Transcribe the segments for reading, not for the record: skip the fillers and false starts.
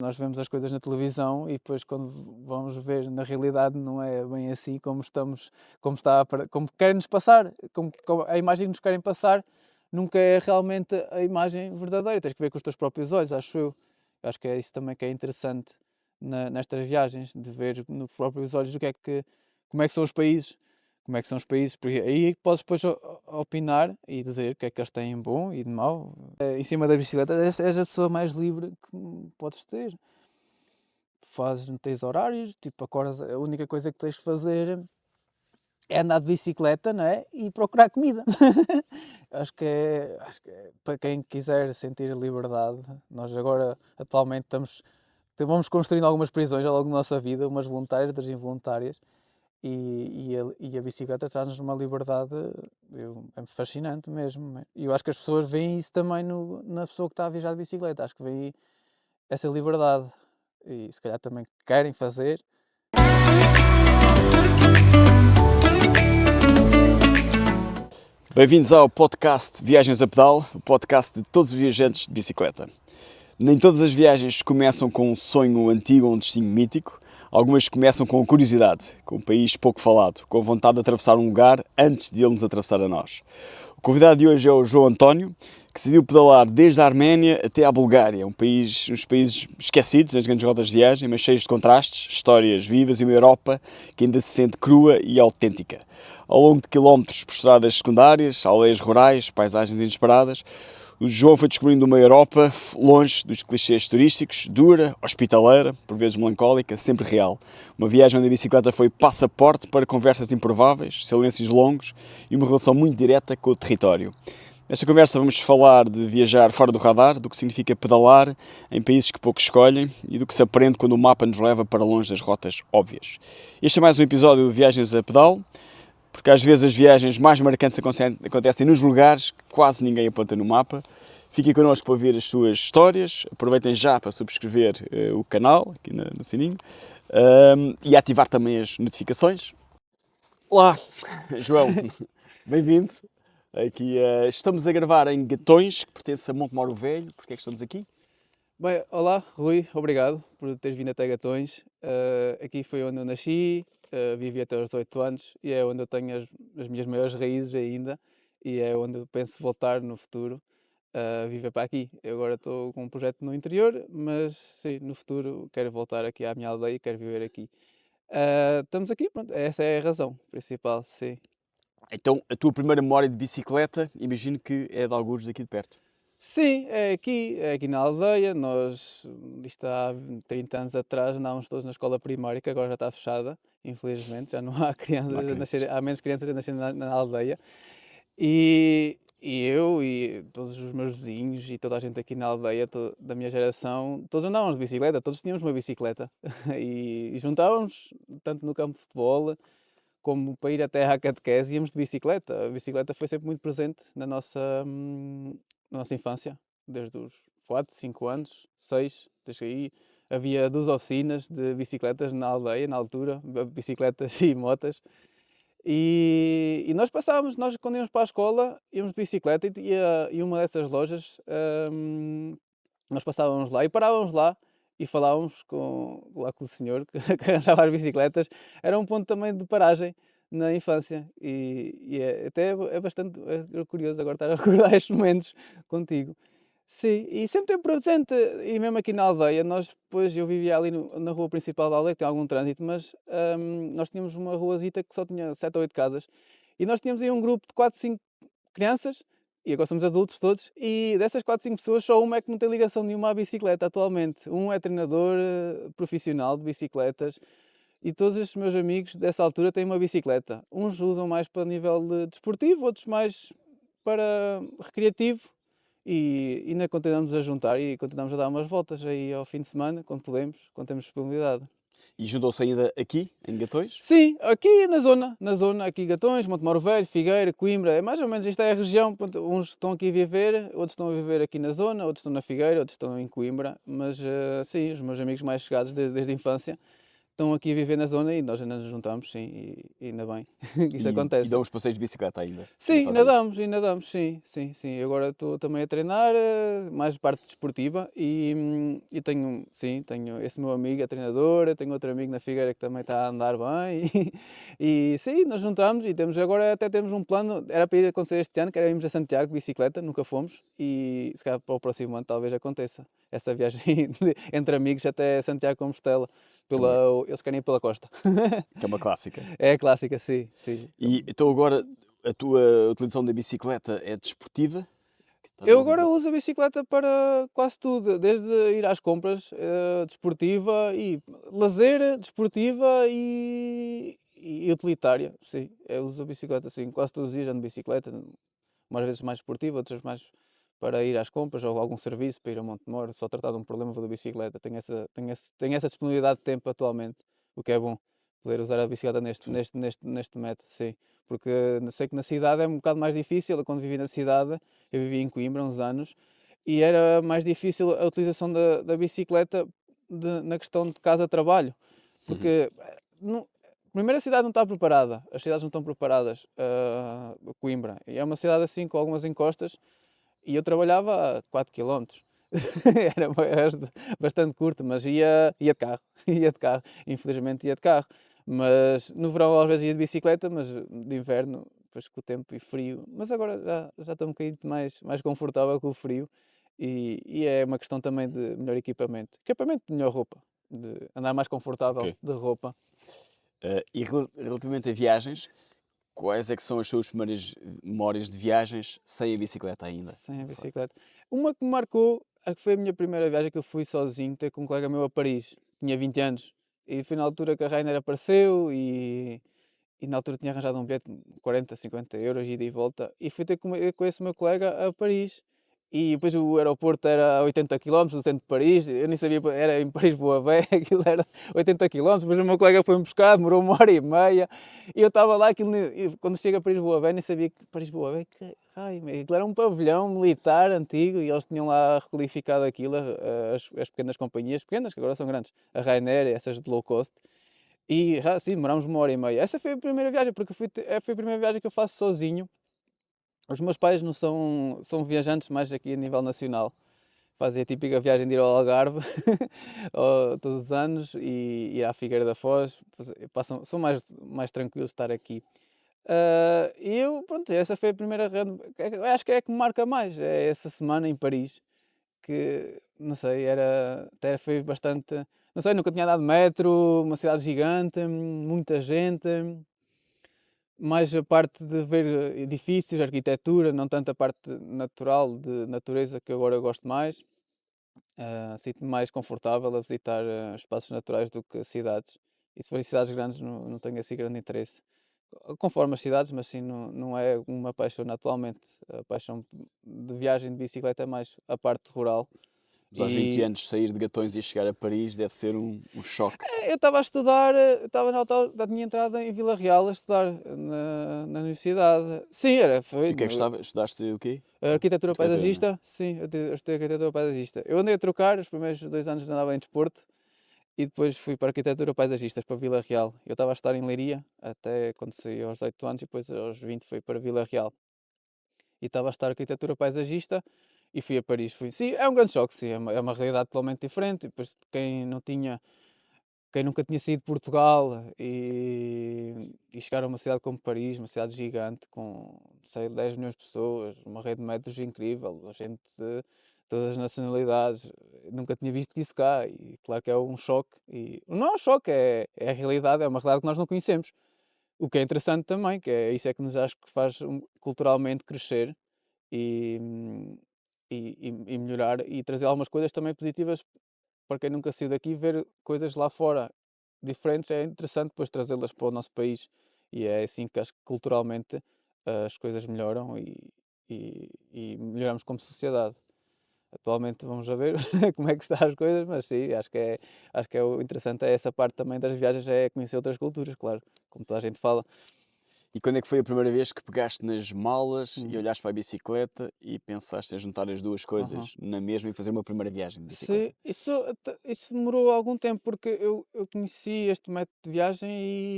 Nós vemos as coisas na televisão e depois quando vamos ver na realidade não é bem assim como querem-nos passar, como a imagem que nos querem passar nunca é realmente a imagem verdadeira. Tens que ver com os teus próprios olhos, acho eu. Eu acho que é isso também que é interessante nestas viagens, de ver nos próprios olhos como é que são os países. Como é que são os países, porque aí podes depois opinar e dizer o que é que eles têm de bom e de mau. Em cima da bicicleta és a pessoa mais livre que podes ter. Não tens horários, tipo, acordas, a única coisa que tens que fazer é andar de bicicleta, não é? E procurar comida. Acho que é para quem quiser sentir liberdade. Nós agora, atualmente, vamos construindo algumas prisões ao longo da nossa vida, umas voluntárias, outras involuntárias, e a bicicleta traz-nos uma liberdade é fascinante mesmo. E eu acho que as pessoas veem isso também na pessoa que está a viajar de bicicleta. Acho que veem essa liberdade e se calhar também querem fazer. Bem-vindos ao podcast Viagens a Pedal, o podcast de todos os viajantes de bicicleta. Nem todas as viagens começam com um sonho antigo ou um destino mítico. Algumas começam com curiosidade, com um país pouco falado, com vontade de atravessar um lugar antes de ele nos atravessar a nós. O convidado de hoje é o João António, que decidiu pedalar desde a Arménia até à Bulgária, uns países esquecidos nas grandes rotas de viagem, mas cheios de contrastes, histórias vivas e uma Europa que ainda se sente crua e autêntica. Ao longo de quilómetros por estradas secundárias, aldeias rurais, paisagens inesperadas, o João foi descobrindo uma Europa longe dos clichês turísticos, dura, hospitaleira, por vezes melancólica, sempre real. Uma viagem onde a bicicleta foi passaporte para conversas improváveis, silêncios longos e uma relação muito direta com o território. Nesta conversa vamos falar de viajar fora do radar, do que significa pedalar em países que pouco escolhem e do que se aprende quando o mapa nos leva para longe das rotas óbvias. Este é mais um episódio de Viagens a Pedal, porque às vezes as viagens mais marcantes acontecem nos lugares que quase ninguém aponta no mapa. Fiquem connosco para ouvir as suas histórias, aproveitem já para subscrever o canal, aqui no sininho, e ativar também as notificações. Olá, João, bem-vindo. Aqui, estamos a gravar em Gatões, que pertence a Montemoro Velho. Porquê é que estamos aqui? Bem, olá, Rui, obrigado por teres vindo até Gatões. Aqui foi onde eu nasci, vivi até aos 18 anos e é onde eu tenho as minhas maiores raízes ainda e é onde eu penso voltar no futuro a viver para aqui. Eu agora estou com um projeto no interior, mas sim, no futuro quero voltar aqui à minha aldeia e quero viver aqui. Estamos aqui, pronto, essa é a razão principal, sim. Então, a tua primeira memória de bicicleta, imagino que é de algures daqui de perto. Sim, é aqui na aldeia. Isto há 30 anos atrás, andávamos todos na escola primária, que agora já está fechada, infelizmente, já não há crianças Não há a crianças. nascer, há menos crianças a nascer na aldeia. E eu e todos os meus vizinhos e toda a gente aqui na aldeia, da minha geração, todos andávamos de bicicleta, todos tínhamos uma bicicleta. E juntávamos, tanto no campo de futebol, como para ir até à catequese, íamos de bicicleta. A bicicleta foi sempre muito presente na nossa infância, desde os 4, 5 anos, 6, desde aí. Havia 2 oficinas de bicicletas na aldeia, na altura, bicicletas e motas. E nós quando íamos para a escola, íamos de bicicleta e uma dessas lojas, nós passávamos lá e parávamos lá e falávamos lá com o senhor que arranjava as bicicletas. Era um ponto também de paragem na infância até é bastante curioso agora estar a recordar estes momentos contigo. Sim, e sempre teve presente, e mesmo aqui na aldeia, eu vivia ali na rua principal da aldeia, que tem algum trânsito, mas nós tínhamos uma ruazita que só tinha 7 ou 8 casas, e nós tínhamos aí um grupo de 4, 5 crianças, e agora somos adultos todos, e dessas 4, 5 pessoas, só uma é que não tem ligação nenhuma à bicicleta atualmente. Um é treinador profissional de bicicletas, e todos estes meus amigos dessa altura têm uma bicicleta. Uns usam mais para nível desportivo, outros mais para recreativo. E ainda continuamos a juntar e continuamos a dar umas voltas aí ao fim de semana, quando podemos, quando temos disponibilidade. E juntou-se ainda aqui, em Gatões? Sim, aqui na zona, aqui Gatões, Montemoro Velho, Figueira, Coimbra, é mais ou menos, isto é a região, uns estão aqui a viver, outros estão a viver aqui na zona, outros estão na Figueira, outros estão em Coimbra, mas sim, os meus amigos mais chegados desde a infância estão aqui a viver na zona e nós ainda nos juntamos, sim, e ainda bem que isso E acontece. dão uns passeios de bicicleta ainda? Sim, Ainda fazem isso? ainda damos, sim, sim, sim. Eu agora estou também a treinar, mais parte desportiva e tenho, sim, tenho esse meu amigo, é treinador, eu tenho outro amigo na Figueira que também está a andar bem e sim, nós juntamos e temos agora até temos um plano, era para ir acontecer este ano, que era irmos a Santiago de bicicleta, nunca fomos e se calhar para o próximo ano talvez aconteça essa viagem entre amigos até Santiago de Compostela, eles querem ir pela costa. Que é uma clássica. É a clássica, sim, sim. E então agora a tua utilização da bicicleta é desportiva? Que Eu estavas a agora dizer? uso a bicicleta para quase tudo, desde ir às compras, desportiva e lazer, desportiva e utilitária, sim. Eu uso a bicicleta, sim, quase todos os dias ando de bicicleta, umas vezes mais esportiva, outras mais para ir às compras ou algum serviço, para ir a Montemor, só tratar de um problema vou da bicicleta. Tenho essa disponibilidade de tempo atualmente, o que é bom, poder usar a bicicleta Sim. neste método, sim. Porque sei que na cidade é um bocado mais difícil, eu quando vivi na cidade, eu vivi em Coimbra uns anos, e era mais difícil a utilização da bicicleta na questão de casa-trabalho, Uhum. porque primeiro a cidade não está preparada, as cidades não estão preparadas, Coimbra, e é uma cidade assim com algumas encostas, e eu trabalhava a 4 km. Era bastante curto, mas ia de carro, ia de carro, infelizmente ia de carro. Mas no verão às vezes ia de bicicleta, mas de inverno, depois com o tempo e frio. Mas agora já estou um bocadinho mais confortável com o frio e é uma questão também de melhor equipamento. Equipamento de melhor roupa, de andar mais confortável Ok. de roupa. E relativamente a viagens, quais é que são as suas primeiras memórias de viagens sem a bicicleta ainda? Sem a De facto. bicicleta. Uma que me marcou, a que foi a minha primeira viagem que eu fui sozinho, ter com um colega meu a Paris. Tinha 20 anos. E foi na altura que a Rainer apareceu e na altura tinha arranjado um bilhete de 40, 50 euros, ida e volta. E fui ter com esse meu colega a Paris. E depois o aeroporto era a 80 km do centro de Paris. Eu nem sabia, era em Paris Boa Vé, aquilo era 80 km. Depois o meu colega foi-me buscar, demorou 1 hora e meia. E eu estava lá, e quando chega a Paris Boa Vé, nem sabia que Paris Boa Vé, que raio, aquilo era um pavilhão militar antigo e eles tinham lá requalificado aquilo, as pequenas companhias, pequenas que agora são grandes, a Ryanair, essas de low cost. E sim, demorámos 1 hora e meia. Essa foi a primeira viagem, porque foi a primeira viagem que eu faço sozinho. Os meus pais não são viajantes mais aqui a nível nacional. Fazem a típica viagem de ir ao Algarve todos os anos e ir à Figueira da Foz. São mais tranquilos de estar aqui. E eu, pronto, essa foi a primeira eu acho que é a que me marca mais, é essa semana em Paris, que, não sei, até foi bastante, não sei, nunca tinha andado de metro, uma cidade gigante, muita gente, mais a parte de ver edifícios, arquitetura, não tanto a parte natural, de natureza, que agora eu gosto mais. Sinto-me mais confortável a visitar espaços naturais do que cidades. E se forem cidades grandes, não tenho assim grande interesse. Conforme as cidades, mas sim, não é uma paixão atualmente. A paixão de viagem de bicicleta é mais a parte rural. Mas aos 20 E anos sair de Gatões e chegar a Paris deve ser um choque. eu estava a estudar, estava na altura da minha entrada em Vila Real a estudar na universidade. Sim, E o que é que estudaste o quê? arquitetura Arquitetura, não é? paisagista. Sim, eu estudei arquitetura paisagista. Eu andei a trocar, os primeiros 2 anos andava em desporto. E depois fui para arquitetura paisagistas, para Vila Real. Eu estava a estar em Leiria, até quando saí aos 18 anos, e depois aos 20 fui para Vila Real. E estava a estar arquitetura paisagista e fui a Paris. Sim, é um grande choque, sim, é uma realidade totalmente diferente. E depois quem nunca tinha saído de Portugal e chegar a uma cidade como Paris, uma cidade gigante, com, sei, 10 milhões de pessoas, uma rede de metros incrível, a gente de todas as nacionalidades, nunca tinha visto isso cá, e claro que é um choque, e não é um choque, é a realidade, é uma realidade que nós não conhecemos. O que é interessante também, que é isso é que nos acho que faz culturalmente crescer e, e melhorar e trazer algumas coisas também positivas para quem nunca saiu daqui, ver coisas lá fora diferentes é interessante depois trazê-las para o nosso país. E é assim que acho que culturalmente as coisas melhoram e melhoramos como sociedade. Atualmente vamos a ver como é que estão as coisas, mas sim, acho que é o interessante é essa parte também das viagens, é conhecer outras culturas, claro, como toda a gente fala. E quando é que foi a primeira vez que pegaste nas malas e Uhum. olhaste para a bicicleta e pensaste em juntar as duas Aham. coisas na mesma e fazer uma primeira viagem de Se bicicleta? isso demorou algum tempo, porque eu conheci este método de viagem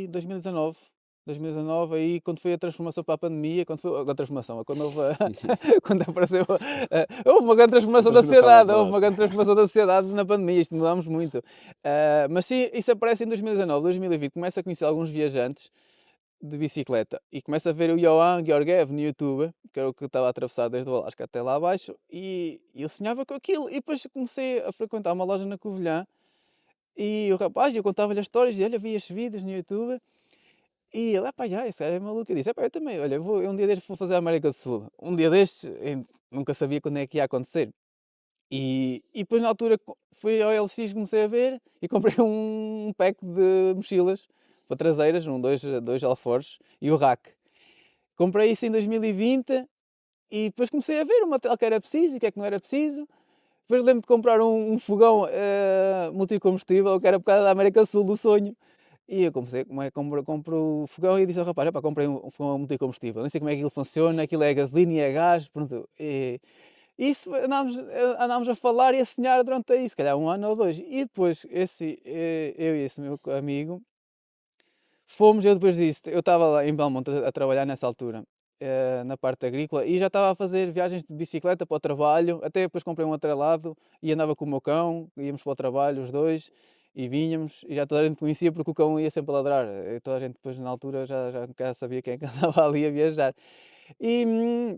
em 2019. 2019, aí quando foi a transformação para a pandemia, quando foi a transformação, quando houve quando apareceu houve uma grande A transformação da transformação é sociedade, houve uma verdade. grande transformação da sociedade na pandemia, isto mudámos muito. Mas sim, isso aparece em 2019, 2020, começo a conhecer alguns viajantes de bicicleta e começo a ver o Johan Georgiev no YouTube, que era o que estava a atravessar desde o Alasca até lá abaixo, e eu sonhava com aquilo. E depois comecei a frequentar uma loja na Covilhã e o rapaz, eu contava-lhe as histórias, e olha, vi estes vídeos no YouTube. E ele, pá, já, esse cara é maluco. Eu disse, pá, eu também, olha, um dia destes vou fazer a América do Sul. Um dia destes, nunca sabia quando é que ia acontecer. E depois na altura fui ao LX, comecei a ver e comprei um pack de mochilas para traseiras, dois alforjes e o rack. Comprei isso em 2020 e depois comecei a ver o material que era preciso e o que é que não era preciso. Depois lembro de comprar um fogão multicombustível que era por causa da América do Sul do sonho. E eu comecei, compro o fogão e disse ao rapaz, "Epá, comprei um fogão multicombustível, não sei como é que aquilo funciona, aquilo é gasolina e é gás, pronto." E isso andámos a falar e a sonhar durante aí, se calhar um ano ou dois. E depois, eu e esse meu amigo, eu depois disso, eu estava lá em Belmonte a trabalhar nessa altura, na parte agrícola, e já estava a fazer viagens de bicicleta para o trabalho, até depois comprei um atrelado e andava com o meu cão, íamos para o trabalho os dois, e vinhamos, e já toda a gente conhecia porque o cão ia sempre a ladrar, e toda a gente depois na altura já sabia quem é que andava ali a viajar. E, hum,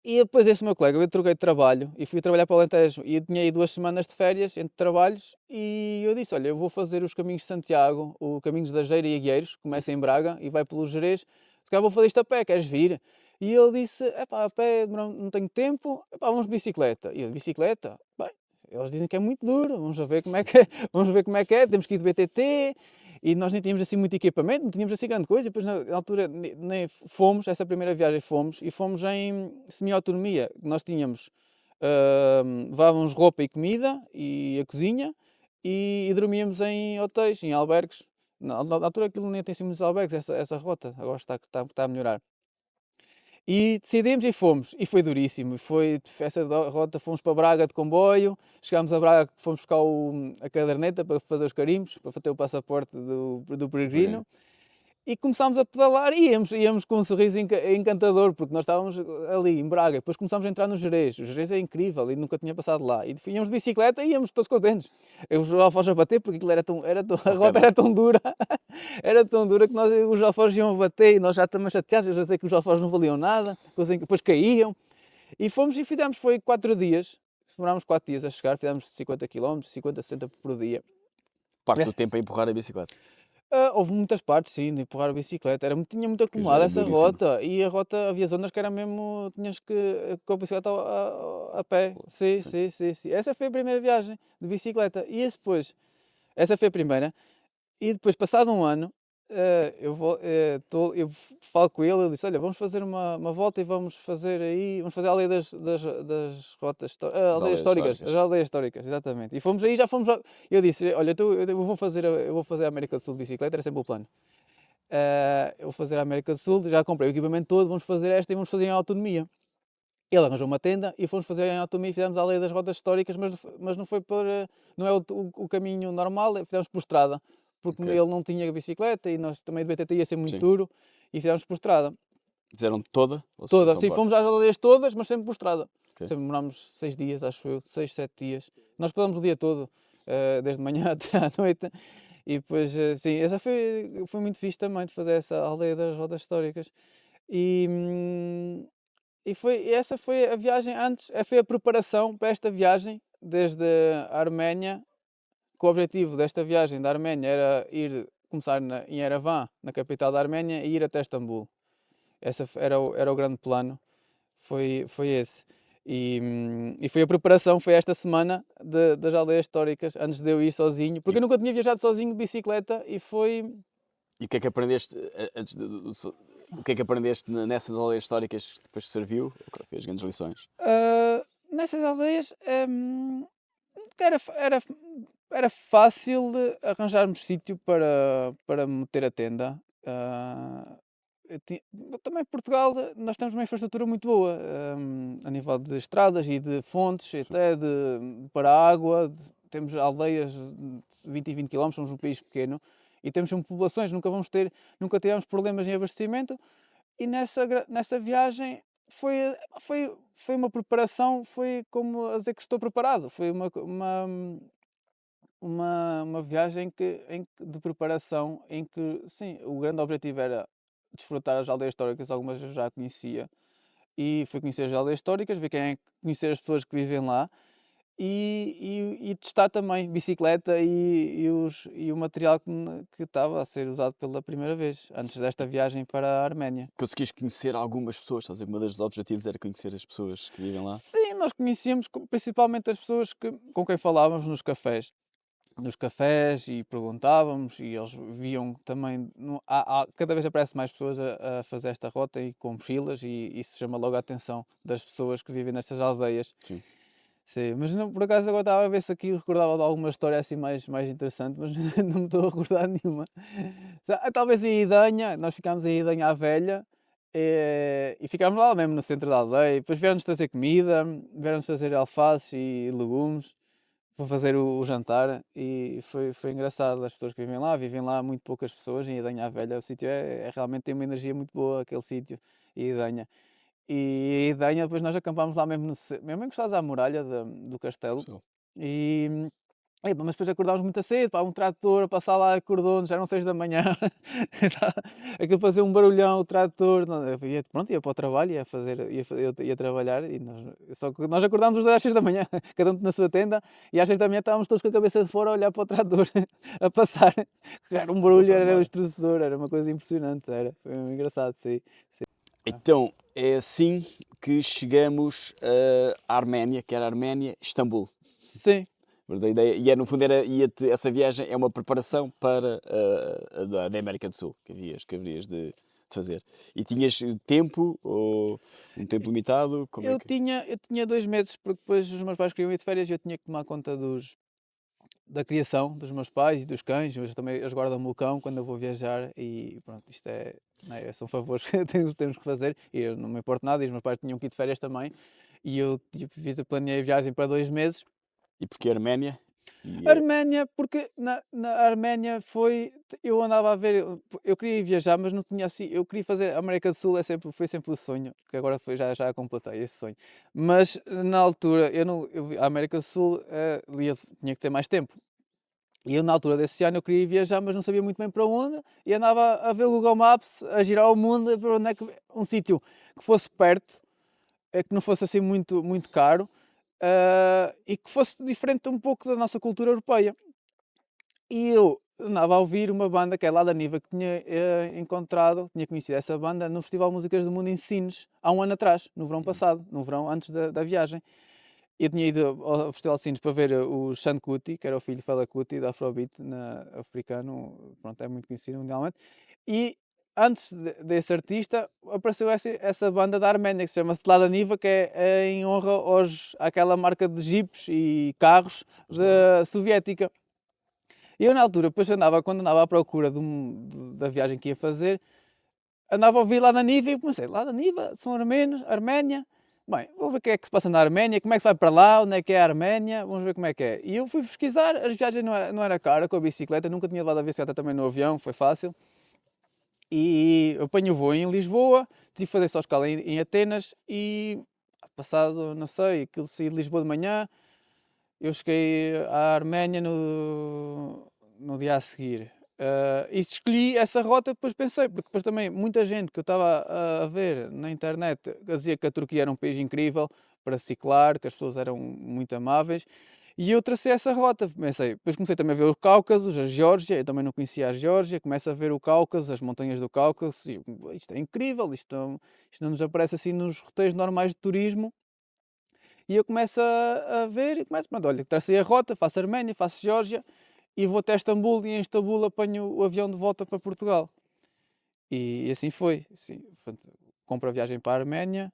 e depois esse meu colega, eu troquei de trabalho e fui trabalhar para o Alentejo e eu tinha aí 2 semanas de férias entre trabalhos e eu disse, olha, eu vou fazer os caminhos de Santiago, o Caminhos da Geira e Agueiros, começa em Braga e vai pelo Gerês, se calhar vou fazer isto a pé, queres vir? E ele disse, epá, a pé não tenho tempo, epá, vamos de bicicleta. E eu, de bicicleta? Bem, eles dizem que é muito duro, vamos a ver como é que é, vamos ver como é que é, temos que ir de BTT, e nós nem tínhamos assim muito equipamento, não tínhamos assim grande coisa, e depois na altura nem fomos, essa primeira viagem fomos, e fomos em semi-autonomia, nós tínhamos, levávamos roupa e comida, e a cozinha, e dormíamos em hotéis, em albergues. Na altura aquilo nem tem assim muitos albergues, essa rota, agora está a melhorar. E decidimos e fomos, e foi duríssimo, essa rota, fomos para Braga de comboio, chegámos a Braga, fomos buscar a caderneta para fazer os carimbos, para ter o passaporte do Peregrino. peregrino, e começámos a pedalar e íamos com um sorriso encantador, porque nós estávamos ali em Braga, depois começámos a entrar no Gerês, o Gerês é incrível e nunca tinha passado lá, e íamos de bicicleta e íamos todos contentes, eu os alforjes a bater porque aquilo a Só rota pedal. era tão dura, era tão dura que os alforjes iam a bater e nós já estamos chateados, eu já sei que os alforjes não valiam nada, depois caíam, e fomos e fizemos, foi 4 dias, demorámos 4 dias a chegar, fizemos 50 km, 50, 60 por dia. Parte do tempo a empurrar a bicicleta, Houve muitas partes, sim, de empurrar a bicicleta. Tinha muito que já acumulado é essa duríssimo. rota. E a rota havia zonas que era mesmo. Tinhas que com a bicicleta a pé. Sim, Sim. sim, sim, sim. Essa foi a primeira viagem de bicicleta. E esse depois. Essa foi a primeira. E depois, passado um ano, eu falo com ele. Ele disse: Olha, vamos fazer uma volta e vamos fazer aí. Vamos fazer a aldeia das rotas. As Aldeias aldeias históricas. As históricas. aldeias históricas, exatamente. E fomos aí, já fomos. Eu disse: Olha, eu vou fazer a América do Sul de bicicleta. Era sempre o plano. Eu vou fazer a América do Sul, já comprei o equipamento todo, vamos fazer esta e vamos fazer em autonomia. Ele arranjou uma tenda e fomos fazer em autonomia e fizemos a aldeia das rotas históricas, mas não foi não é o caminho normal, fizemos por estrada, porque Ok. ele não tinha bicicleta e nós também de BTT ia ser muito Sim. duro e fizemos por estrada. Fizeram toda ou Toda, só sim, parte? fomos às aldeias todas, mas sempre por estrada. Ok. Sempre demorámos 6 dias, acho eu, 6, 7 dias. Nós pedalamos o dia todo, desde manhã até à noite. E depois, sim, essa foi muito fixe também de fazer essa aldeia das rodas históricas. E, essa foi a viagem antes, foi a preparação para esta viagem, desde a Arménia, que o objetivo desta viagem da Arménia era começar em Yerevan, na capital da Arménia, e ir até Istambul. Esse era o grande plano, foi esse. E foi a preparação, foi esta semana das aldeias históricas, antes de eu ir sozinho, E, porque eu nunca tinha viajado sozinho de bicicleta e foi. e o que é que aprendeste antes o que é que aprendeste nessas aldeias históricas que depois te serviu? Ok, fez grandes lições. Nessas aldeias, era, fa- era, era fácil de arranjarmos sítio para meter a tenda. também Portugal, nós temos uma infraestrutura muito boa, a nível de estradas e de fontes, até para a água, temos aldeias de 20 e 20 quilómetros, somos um país pequeno, e temos sempre populações, nunca tivemos problemas em abastecimento, e nessa viagem foi uma preparação, foi como a dizer que estou preparado, foi uma viagem de preparação em que, sim, o grande objetivo era desfrutar as aldeias históricas, algumas eu já conhecia, e fui conhecer as aldeias históricas, conhecer as pessoas que vivem lá e testar também bicicleta e o material que estava a ser usado pela primeira vez, antes desta viagem para a Arménia. Conseguiste conhecer algumas pessoas, estás a dizer que um dos objetivos era conhecer as pessoas que vivem lá? Sim, nós conhecíamos principalmente as pessoas com quem falávamos nos cafés e perguntávamos e eles viam também, cada vez aparece mais pessoas a fazer esta rota e com mochilas e isso chama logo a atenção das pessoas que vivem nestas aldeias. Sim. Sim, mas não, por acaso agora estava a ver se aqui recordava de alguma história assim mais interessante, mas não me estou a recordar nenhuma. Talvez em Idanha, nós ficámos em Idanha à Velha e ficámos lá mesmo no centro da aldeia, depois vieram-nos trazer comida, vieram-nos trazer alfaces e legumes para fazer o jantar e foi engraçado. As pessoas que vivem lá muito poucas pessoas em Idanha à Velha. O sítio realmente tem uma energia muito boa, aquele sítio, Idanha. E Idanha, depois nós acampámos lá mesmo, mesmo encostados à muralha do castelo. Sim. E, mas depois acordámos muito cedo, pá, um trator a passar lá a cordões, já eram 6 da manhã. Aquilo fazia um barulhão, o trator. Pronto, ia para o trabalho, ia trabalhar. Só que nós acordámos os dois às 6 da manhã, cada um na sua tenda, e às 6 da manhã estávamos todos com a cabeça de fora a olhar para o trator, a passar. Era um barulho, era estremecedor, era uma coisa impressionante. Foi engraçado, sim. Então, é assim que chegamos à Arménia, que era a Arménia, Istambul. Sim. A ideia, no fundo, essa viagem é uma preparação para da América do Sul, que haverias de fazer. E tinhas tempo, ou um tempo limitado? Como é Eu que... tinha 2 meses, porque depois os meus pais queriam ir de férias e eu tinha que tomar conta da criação dos meus pais e dos cães, mas também eles guardam-me o cão quando eu vou viajar e pronto, isto são favores que temos que fazer e eu não me importo nada e os meus pais tinham que ir de férias também e eu planeei a viagem para 2 meses. E porque a Arménia? Arménia, porque na Arménia eu andava a ver, eu queria ir viajar, mas não tinha assim, eu queria fazer, a América do Sul foi sempre o sonho, que agora já completei esse sonho, mas na altura, a América do Sul tinha que ter mais tempo, e eu na altura desse ano eu queria ir viajar, mas não sabia muito bem para onde, e andava a ver o Google Maps, a girar o mundo, para onde é que, um sítio que fosse perto, que não fosse assim muito, muito caro, e que fosse diferente um pouco da nossa cultura europeia. E eu andava a ouvir uma banda que é lá da Niva, que tinha tinha conhecido essa banda no Festival de Músicas do Mundo em Sines, há um ano atrás, no verão passado, no verão antes da viagem. Eu tinha ido ao Festival de Sines para ver o Sean Kuti, que era o filho de Fela Kuti, da Afrobeat africano, pronto, é muito conhecido mundialmente. E antes desse artista apareceu essa banda da Arménia, que se chama Lada Niva, que é em honra àquela marca de jipes e carros soviética. E eu na altura, quando andava à procura da viagem que ia fazer, andava a ouvir lá na Niva e eu comecei, lá na Niva, são armênios, Arménia, bem, vou ver o que é que se passa na Arménia, como é que se vai para lá, onde é que é a Arménia, vamos ver como é que é. E eu fui pesquisar, as viagens não era cara com a bicicleta, nunca tinha levado a bicicleta também no avião, foi fácil. E eu apanho o voo em Lisboa, tive que fazer só escala em Atenas e passado, não sei, aquilo saí de Lisboa de manhã, eu cheguei à Arménia no dia a seguir. E escolhi essa rota, depois pensei, porque depois também muita gente que eu estava a ver na internet dizia que a Turquia era um país incrível para ciclar, que as pessoas eram muito amáveis. E eu tracei essa rota, depois comecei também a ver o Cáucaso, a Geórgia, eu também não conhecia a Geórgia, começo a ver o Cáucaso, as montanhas do Cáucaso, e isto é incrível, isto não nos aparece assim nos roteiros normais de turismo. E eu começo a ver e começo, pronto, olha, tracei a rota, faço Arménia, faço Geórgia e vou até Istambul e em Istambul apanho o avião de volta para Portugal. E assim foi. Assim, portanto, compro a viagem para a Arménia.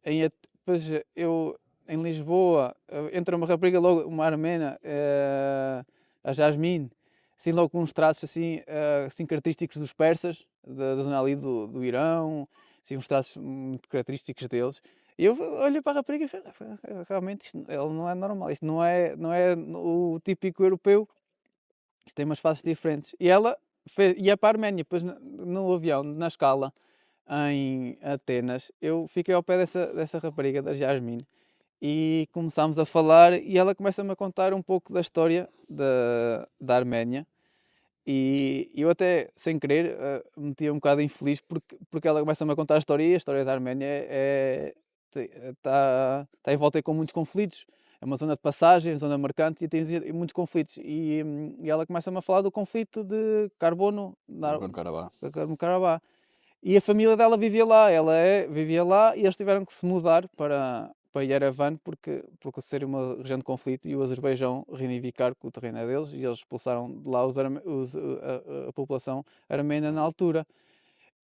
Depois eu em Lisboa entra uma rapariga logo, uma armena, a Jasmine, assim logo com uns traços assim característicos dos persas, da zona ali do Irão, assim uns traços muito característicos deles. E eu olhei para a rapariga e falei: realmente isto ele não é normal, isto não é o típico europeu, isto tem umas faces diferentes". E ela ia para a Arménia, depois no avião, na escala, em Atenas, eu fiquei ao pé dessa rapariga, da Jasmine, e começámos a falar e ela começa-me a contar um pouco da história da Arménia. E eu até, sem querer, me metia um bocado infeliz porque ela começa-me a contar a história e a história da Arménia está envolta com muitos conflitos. É uma zona de passagem, zona mercante e tem muitos conflitos. E ela começa-me a falar do conflito de Carbono, Nagorno-Karabakh. Karabakh. E a família dela vivia lá, vivia lá e eles tiveram que se mudar para Yerevan porque ser uma região de conflito e o Azerbaijão reivindicar que o terreno é deles e eles expulsaram de lá a população armênia na altura.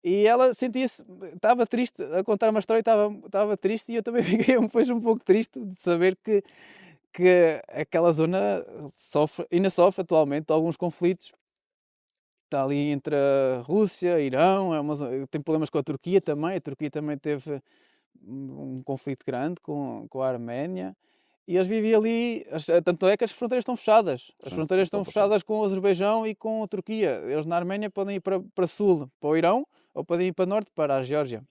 E ela sentia-se, estava triste a contar uma história, estava triste e eu também fiquei depois um pouco triste de saber que aquela zona ainda sofre atualmente alguns conflitos. Está ali entre a Rússia, Irão, tem problemas com a Turquia também. A Turquia também teve um conflito grande com a Arménia. E eles vivem ali, tanto é que as fronteiras estão fechadas. As Sim, fronteiras estou estão a passar. fechadas com o Azerbaijão e com a Turquia. Eles na Arménia podem ir para sul, para o Irão, ou podem ir para norte, para a Geórgia.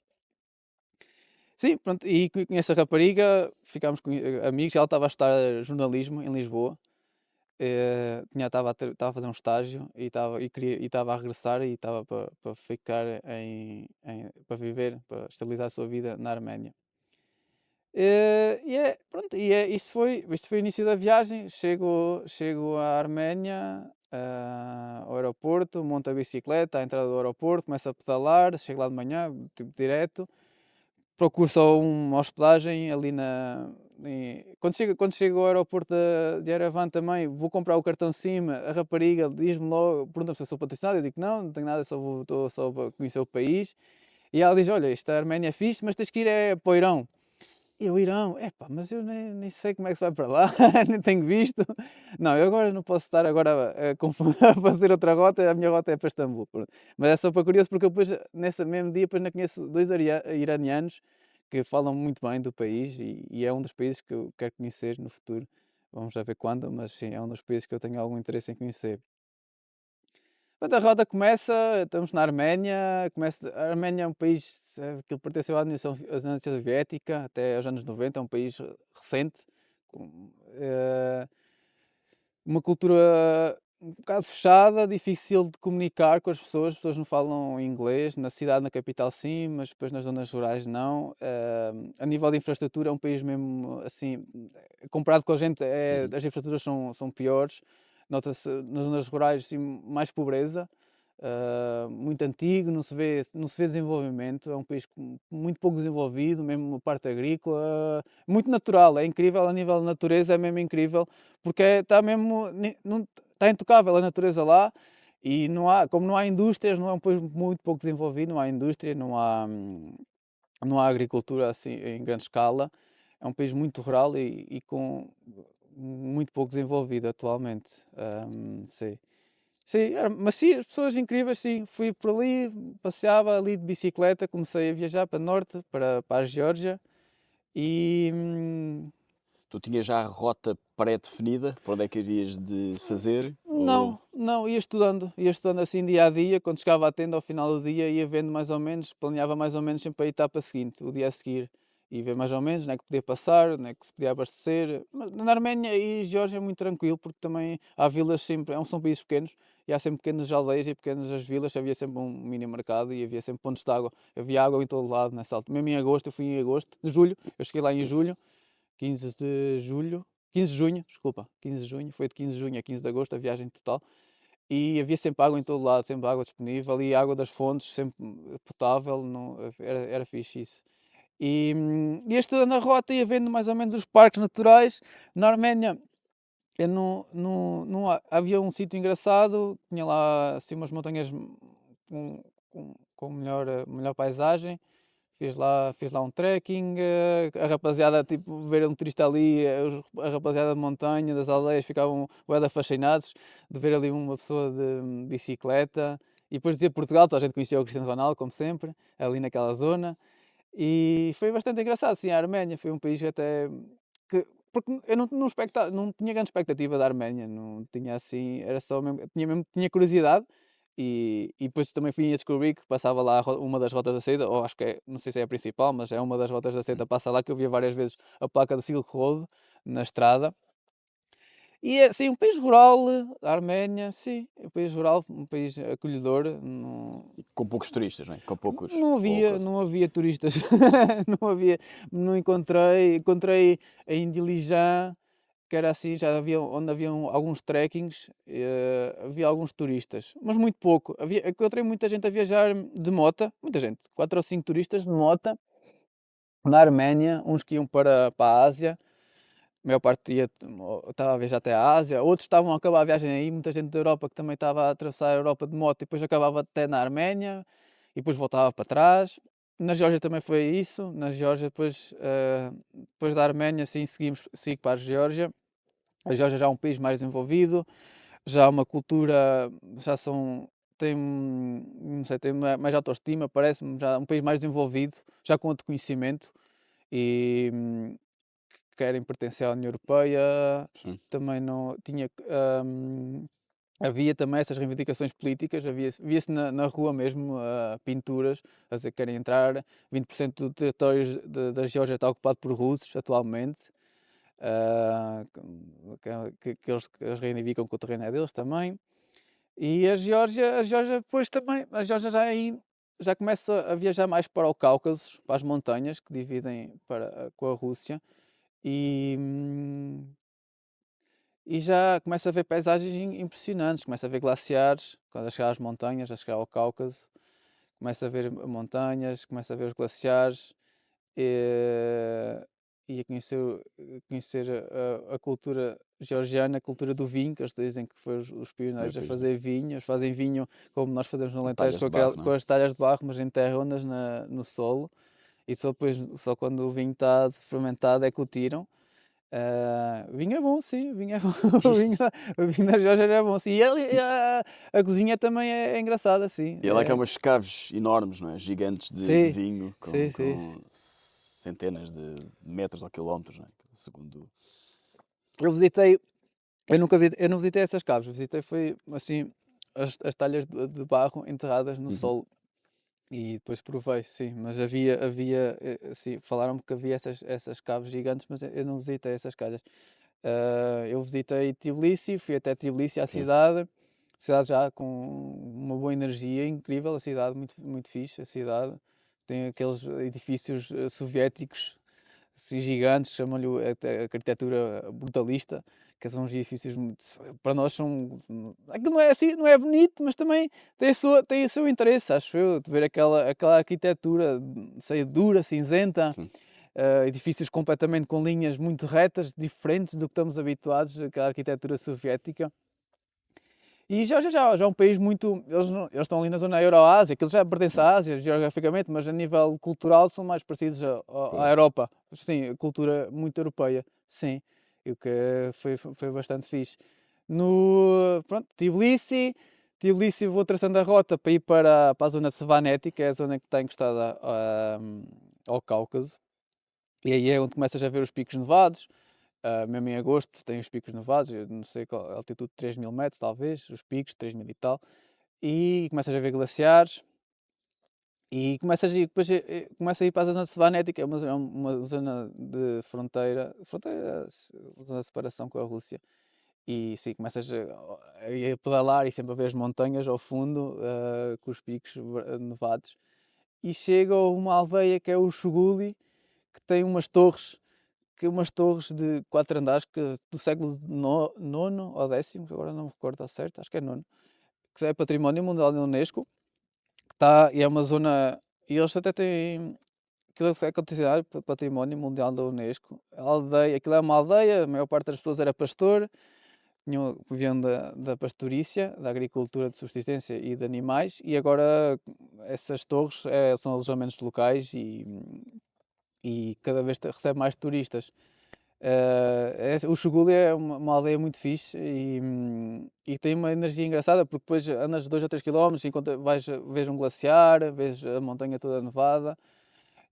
Sim, pronto, e conheço a rapariga, ficámos amigos. Ela estava a estudar jornalismo em Lisboa. Estava a fazer um estágio e estava a regressar e estava para ficar para viver, para estabilizar a sua vida na Arménia. Pronto, isto foi o início da viagem. Chego à Arménia, ao aeroporto, monto a bicicleta à entrada do aeroporto, começo a pedalar, chego lá de manhã, tipo direto, procuro só uma hospedagem ali quando chego ao aeroporto de Yerevan também, vou comprar o cartão de SIM, a rapariga diz-me logo, pergunta-me se eu sou patrocinado, eu digo que não tenho nada, estou só para conhecer o país. E ela diz: olha, esta Arménia é fixe, mas tens que ir para o Irão. E o Irão, epá, mas eu nem sei como é que se vai para lá, nem tenho visto. Não, eu agora não posso estar agora a fazer outra rota, a minha rota é para Istambul. Pronto. Mas é só para curioso porque eu depois, nesse mesmo dia, depois ainda conheço dois iranianos que falam muito bem do país e é um dos países que eu quero conhecer no futuro. Vamos já ver quando, mas sim, é um dos países que eu tenho algum interesse em conhecer. Quando a roda começa, estamos na Arménia. A Arménia é um país que pertenceu à União Soviética até aos anos 90, é um país recente, com uma cultura um bocado fechada, difícil de comunicar com as pessoas não falam inglês. Na cidade, na capital, sim, mas depois nas zonas rurais, não. A nível de infraestrutura, é um país mesmo assim, comparado com a gente, Uhum. as infraestruturas são piores. Nota-se nas zonas rurais assim, mais pobreza, muito antigo, não se vê desenvolvimento. É um país muito pouco desenvolvido, mesmo a parte agrícola, muito natural. É incrível, a nível de natureza é mesmo incrível, porque está mesmo, não, está intocável a natureza lá. E como não há indústrias, não é um país muito pouco desenvolvido, não há indústria, não há agricultura assim em grande escala. É um país muito rural e com muito pouco desenvolvido atualmente. Sim. Sim, mas sim, as pessoas incríveis, sim. Fui por ali, passeava ali de bicicleta, comecei a viajar para norte, para a Geórgia e Tu tinhas já a rota pré-definida para onde é que irias de fazer? Ou... não, ia estudando assim dia a dia. Quando chegava à tenda ao final do dia ia vendo mais ou menos, planeava mais ou menos sempre a etapa seguinte, o dia a seguir, e ver mais ou menos onde é que podia passar, onde é que se podia abastecer. Mas na Arménia e Geórgia é muito tranquilo porque também há vilas sempre, são países pequenos e há sempre pequenas aldeias e pequenas as vilas. Havia sempre um mini mercado e havia sempre pontos de água, havia água em todo lado nessa altura. Mesmo em agosto, eu fui em agosto, de julho, eu cheguei lá em julho, 15 de julho, 15 de junho, desculpa, 15 de junho, foi de 15 de junho a 15 de agosto a viagem total. E havia sempre água em todo lado, sempre água disponível e água das fontes, sempre potável, não, era fixe isso. Ia estudando a rota, ia vendo mais ou menos os parques naturais. Na Arménia, eu havia um sítio engraçado, tinha lá assim umas montanhas com melhor paisagem. fiz lá um trekking, a rapaziada, tipo, ver um turista ali, a rapaziada de montanha, das aldeias, ficavam bué da fascinados de ver ali uma pessoa de bicicleta. E depois dizer Portugal, toda a gente conhecia o Cristiano Ronaldo, como sempre, ali naquela zona. E foi bastante engraçado, sim, a Arménia foi um país que até que porque eu não tinha grande expectativa da Arménia, não tinha assim, era só mesmo tinha curiosidade, e depois também fui a descobrir que passava lá uma das rotas da seda, ou acho que é, não sei se é a principal, mas é uma das rotas da seda, passa lá, que eu via várias vezes a placa do Silk Road na estrada. E é, sim, um país rural, a Arménia, sim, é um país rural, um país acolhedor, não. E com poucos turistas, não é? Com poucos. Não havia, Poucos. não havia turistas, não havia, não encontrei em Dilijan, que era assim, já havia, onde haviam alguns trekkings, havia alguns turistas, mas muito pouco. Encontrei muita gente a viajar de mota, muita gente, 4 ou 5 turistas de mota, na Arménia, uns que iam para a Ásia, a maior parte estava a viajar até a Ásia, outros estavam a acabar a viagem aí, muita gente da Europa que também estava a atravessar a Europa de moto e depois acabava até na Arménia e depois voltava para trás. Na Geórgia também foi isso, na Geórgia depois da Arménia sim segui para a Geórgia. A Geórgia já é um país mais desenvolvido, já há uma cultura, já são, tem, não sei, tem mais autoestima, parece-me, já um país mais desenvolvido, já com outro conhecimento e querem pertencer à União Europeia, Sim. também não tinha, havia também essas reivindicações políticas, via-se na rua mesmo, pinturas a dizer que querem entrar, 20% do território da Geórgia está ocupado por russos atualmente, ah, que eles reivindicam que o terreno é deles também. E a Geórgia depois também, a Geórgia já começa a viajar mais para o Cáucaso, para as montanhas que dividem com a Rússia, e, e já começa a ver paisagens impressionantes, começa a ver glaciares, quando a chegar às montanhas, a chegar ao Cáucaso, começa a ver montanhas, começa a ver os glaciares, e, e a conhecer a cultura georgiana, a cultura do vinho, que eles dizem que foram os Meu pioneiros a país, fazer vinho. Eles fazem vinho como nós fazemos no Alentejo, talhas de barro, não com é? as talhas de barro, mas enterram-nas no solo. E só quando o vinho está fermentado é que o tiram. Vinho é bom, sim, vinho é bom. O vinho da Geórgia é bom, sim. A cozinha também é engraçada, sim. E é lá que há umas caves enormes, não é? Gigantes de Sim, vinho, sim, sim. com centenas de metros ou quilómetros, não é? Segundo. Eu visitei, eu não visitei essas caves, visitei foi assim as talhas de barro enterradas no Uhum. solo. E depois provei, sim, mas havia, sim, falaram-me que havia essas caves gigantes, mas eu não visitei essas calhas. Eu visitei Tbilisi, fui até Tbilisi, a Sim. cidade já com uma boa energia, incrível, a cidade, muito, muito fixe, a cidade. Tem aqueles edifícios soviéticos, assim, gigantes, chamam-lhe a arquitetura brutalista, que são uns edifícios muito, para nós são, aquilo não é assim, não é bonito, mas também tem o seu interesse, acho eu, de ver aquela arquitetura, sei, dura, cinzenta, Sim. edifícios completamente com linhas muito retas, diferentes do que estamos habituados, aquela arquitetura soviética. E já é um país muito. Eles estão ali na zona Euroásia, aquilo já pertence à Ásia geograficamente, mas a nível cultural são mais parecidos à Pois. Europa. Sim, cultura muito europeia, sim. E o que foi bastante fixe. Pronto, Tbilisi vou traçando a rota para ir para a zona de Svaneti, que é a zona que está encostada ao Cáucaso. E aí é onde começas a ver os picos nevados. Mesmo em agosto tem os picos nevados, eu não sei qual, altitude de 3000 metros talvez, os picos, 3000 e tal, e começas a ver glaciares, e começa a ir para a zona de Svanética, é uma zona de zona de separação com a Rússia, e sim, começas a pedalar e sempre a ver as montanhas ao fundo, com os picos nevados, e chega a uma aldeia que é o Shuguli, que tem umas torres de 4 andares do século nono ou décimo, que agora não me recordo ao certo, acho que é nono, que é património mundial da Unesco, e é uma zona, e eles até têm, aquilo foi considerado património mundial da Unesco, aquilo é uma aldeia, a maior parte das pessoas era pastor, viviam da pastorícia, da agricultura de subsistência e de animais, e agora essas torres são alojamentos locais e cada vez recebe mais turistas. O Xuguli é uma aldeia muito fixe e tem uma energia engraçada, porque depois andas 2 ou 3 quilómetros e vês um glaciar, vês a montanha toda nevada,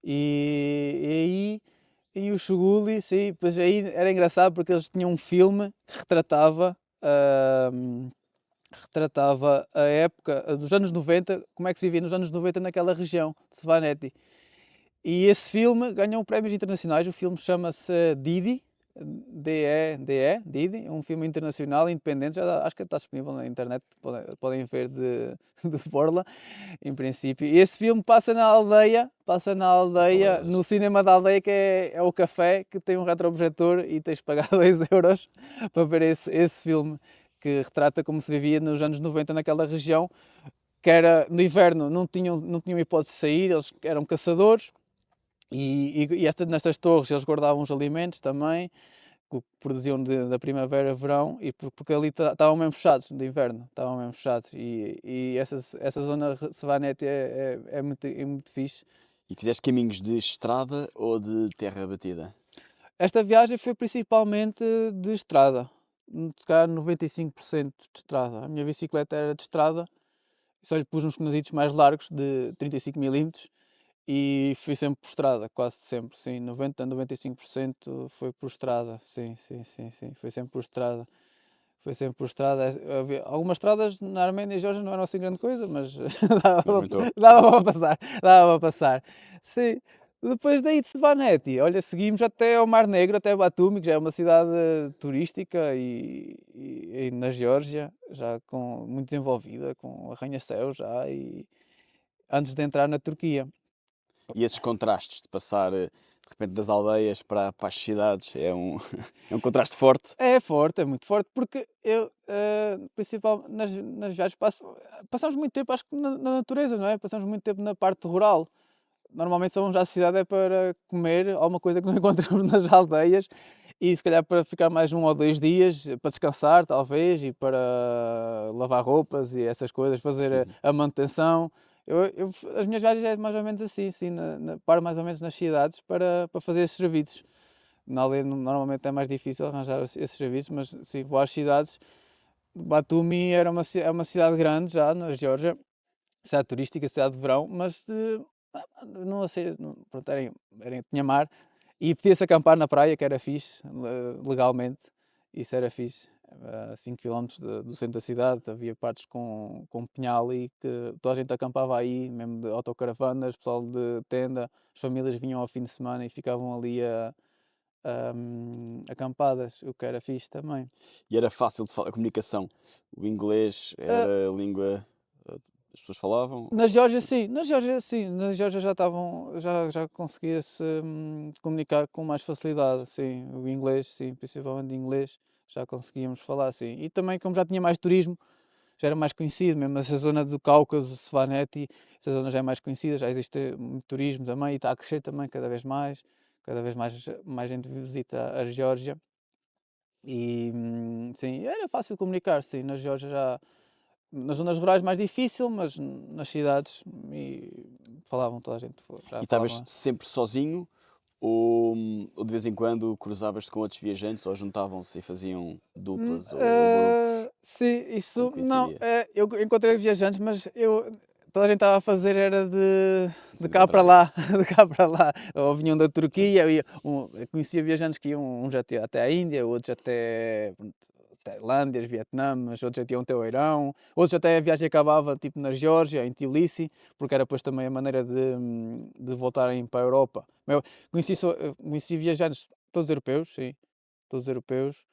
e aí em o Xuguli, sim, pois aí era engraçado porque eles tinham um filme que retratava a época dos anos 90, como é que se vivia nos anos 90 naquela região de Svaneti. E esse filme ganhou prémios internacionais. O filme chama-se Didi, D-E-D-E, Didi, é um filme internacional independente, acho que está disponível na internet, podem ver de Borla, em princípio. E esse filme passa na aldeia, no cinema da aldeia, que é o café, que tem um retroprojetor e tens de pagar 2 euros para ver esse filme, que retrata como se vivia nos anos 90 naquela região, que era no inverno, não tinham hipótese de sair, eles eram caçadores. Nestas torres eles guardavam os alimentos também, que produziam da primavera, verão, e porque ali estavam mesmo fechados, de inverno, estavam mesmo fechados. E essa zona de Svaneti é muito fixe. E fizeste caminhos de estrada ou de terra batida? Esta viagem foi principalmente de estrada, se calhar 95% de estrada. A minha bicicleta era de estrada, só lhe pus uns pneus mais largos, de 35 milímetros, e fui sempre por estrada, quase sempre, sim, 90 a 95% foi por estrada, sim, foi sempre por estrada. Foi sempre por estrada. Algumas estradas na Arménia e Geórgia não eram assim grande coisa, mas dava para passar, dava para passar. Sim. Depois daí de Svaneti, olha, seguimos até ao Mar Negro, até Batumi, que já é uma cidade turística e na Geórgia, já muito desenvolvida, com arranha-céus já, e antes de entrar na Turquia. E esses contrastes de passar de repente das aldeias para as cidades é um, é um contraste forte. É forte, é muito forte, porque eu, principalmente nas viagens, passamos muito tempo, acho que na natureza, não é? Passamos muito tempo na parte rural. Normalmente só vamos à cidade é para comer alguma coisa que não encontramos nas aldeias e se calhar para ficar mais 1 ou 2 dias, para descansar talvez, e para lavar roupas e essas coisas, fazer a manutenção. As minhas viagens é mais ou menos assim, sim, paro mais ou menos nas cidades para fazer esses serviços. Na aldeia normalmente é mais difícil arranjar esses serviços, mas sim, vou às cidades. Batumi é uma cidade grande já na Geórgia, cidade turística, cidade de verão, mas não sei, pronto, tinha mar e podia-se acampar na praia, que era fixe, legalmente, isso era fixe. A 5 km do centro da cidade havia partes com pinhal e que toda a gente acampava aí, mesmo de autocaravanas, pessoal de tenda, as famílias vinham ao fim de semana e ficavam ali acampadas, o que era fixe também. E era fácil de falar, a comunicação. O inglês Ah, era a língua as pessoas falavam. Na Geórgia sim, na Geórgia já conseguia-se comunicar com mais facilidade, sim, o inglês, sim, principalmente inglês, já conseguíamos falar, sim. E também como já tinha mais turismo, já era mais conhecido, mesmo essa zona do Cáucaso, Svaneti, essa zona já é mais conhecida, já existe muito turismo também e está a crescer também cada vez mais gente visita a Geórgia e sim, era fácil comunicar, sim, na Geórgia já, nas zonas rurais mais difícil, mas nas cidades falavam, toda a gente E já estavas falava. sempre sozinho ou de vez em quando cruzavas-te com outros viajantes ou juntavam-se e faziam duplas ou grupos Sim, quando isso não, coincidia? eu encontrei viajantes, mas toda a gente estava a fazer era No de sentido cá para contrário. lá, de cá para lá. Ou vinham da Sim. Turquia, eu conhecia viajantes que iam, uns já tinham até a Índia, outros até pronto, Tailândia, Vietnã, mas outros já tinham até o Irão, outros até a viagem acabava tipo na Geórgia, em Tbilisi, porque era depois também a maneira de voltarem para a Europa. Eu conheci viajantes todos europeus, sim, todos europeus,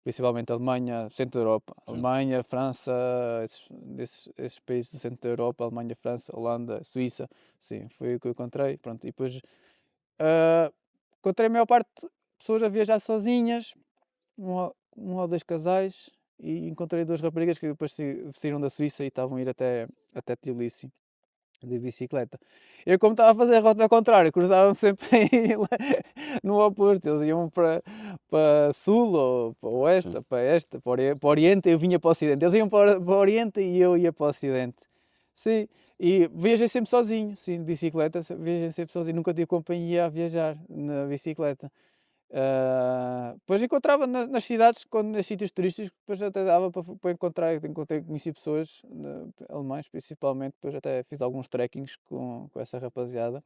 principalmente Alemanha, centro da Europa, Sim. Alemanha, França, esses países do centro da Europa, Alemanha, França, Holanda, Suíça, sim, foi o que eu encontrei, pronto, e depois ah, encontrei a maior parte de pessoas a viajar sozinhas, um ou dois casais, e encontrei 2 raparigas que depois saíram da Suíça e estavam a ir até Tbilisi. de bicicleta. Eu, como estava a fazer a rota ao contrário, cruzava-me sempre no oposto. Eles iam para sul, ou para oeste, Sim. ou para este, para o oriente, eu vinha para o ocidente. Eles iam para o oriente e eu ia para o ocidente. Sim, e viajei sempre sozinho, sim, de bicicleta, viajei sempre sozinho. Nunca tive companhia a viajar na bicicleta. Depois encontrava nas cidades, nos sítios turísticos, depois até dava para encontrar, conheci pessoas alemães principalmente, depois até fiz alguns trekkings com essa rapaziada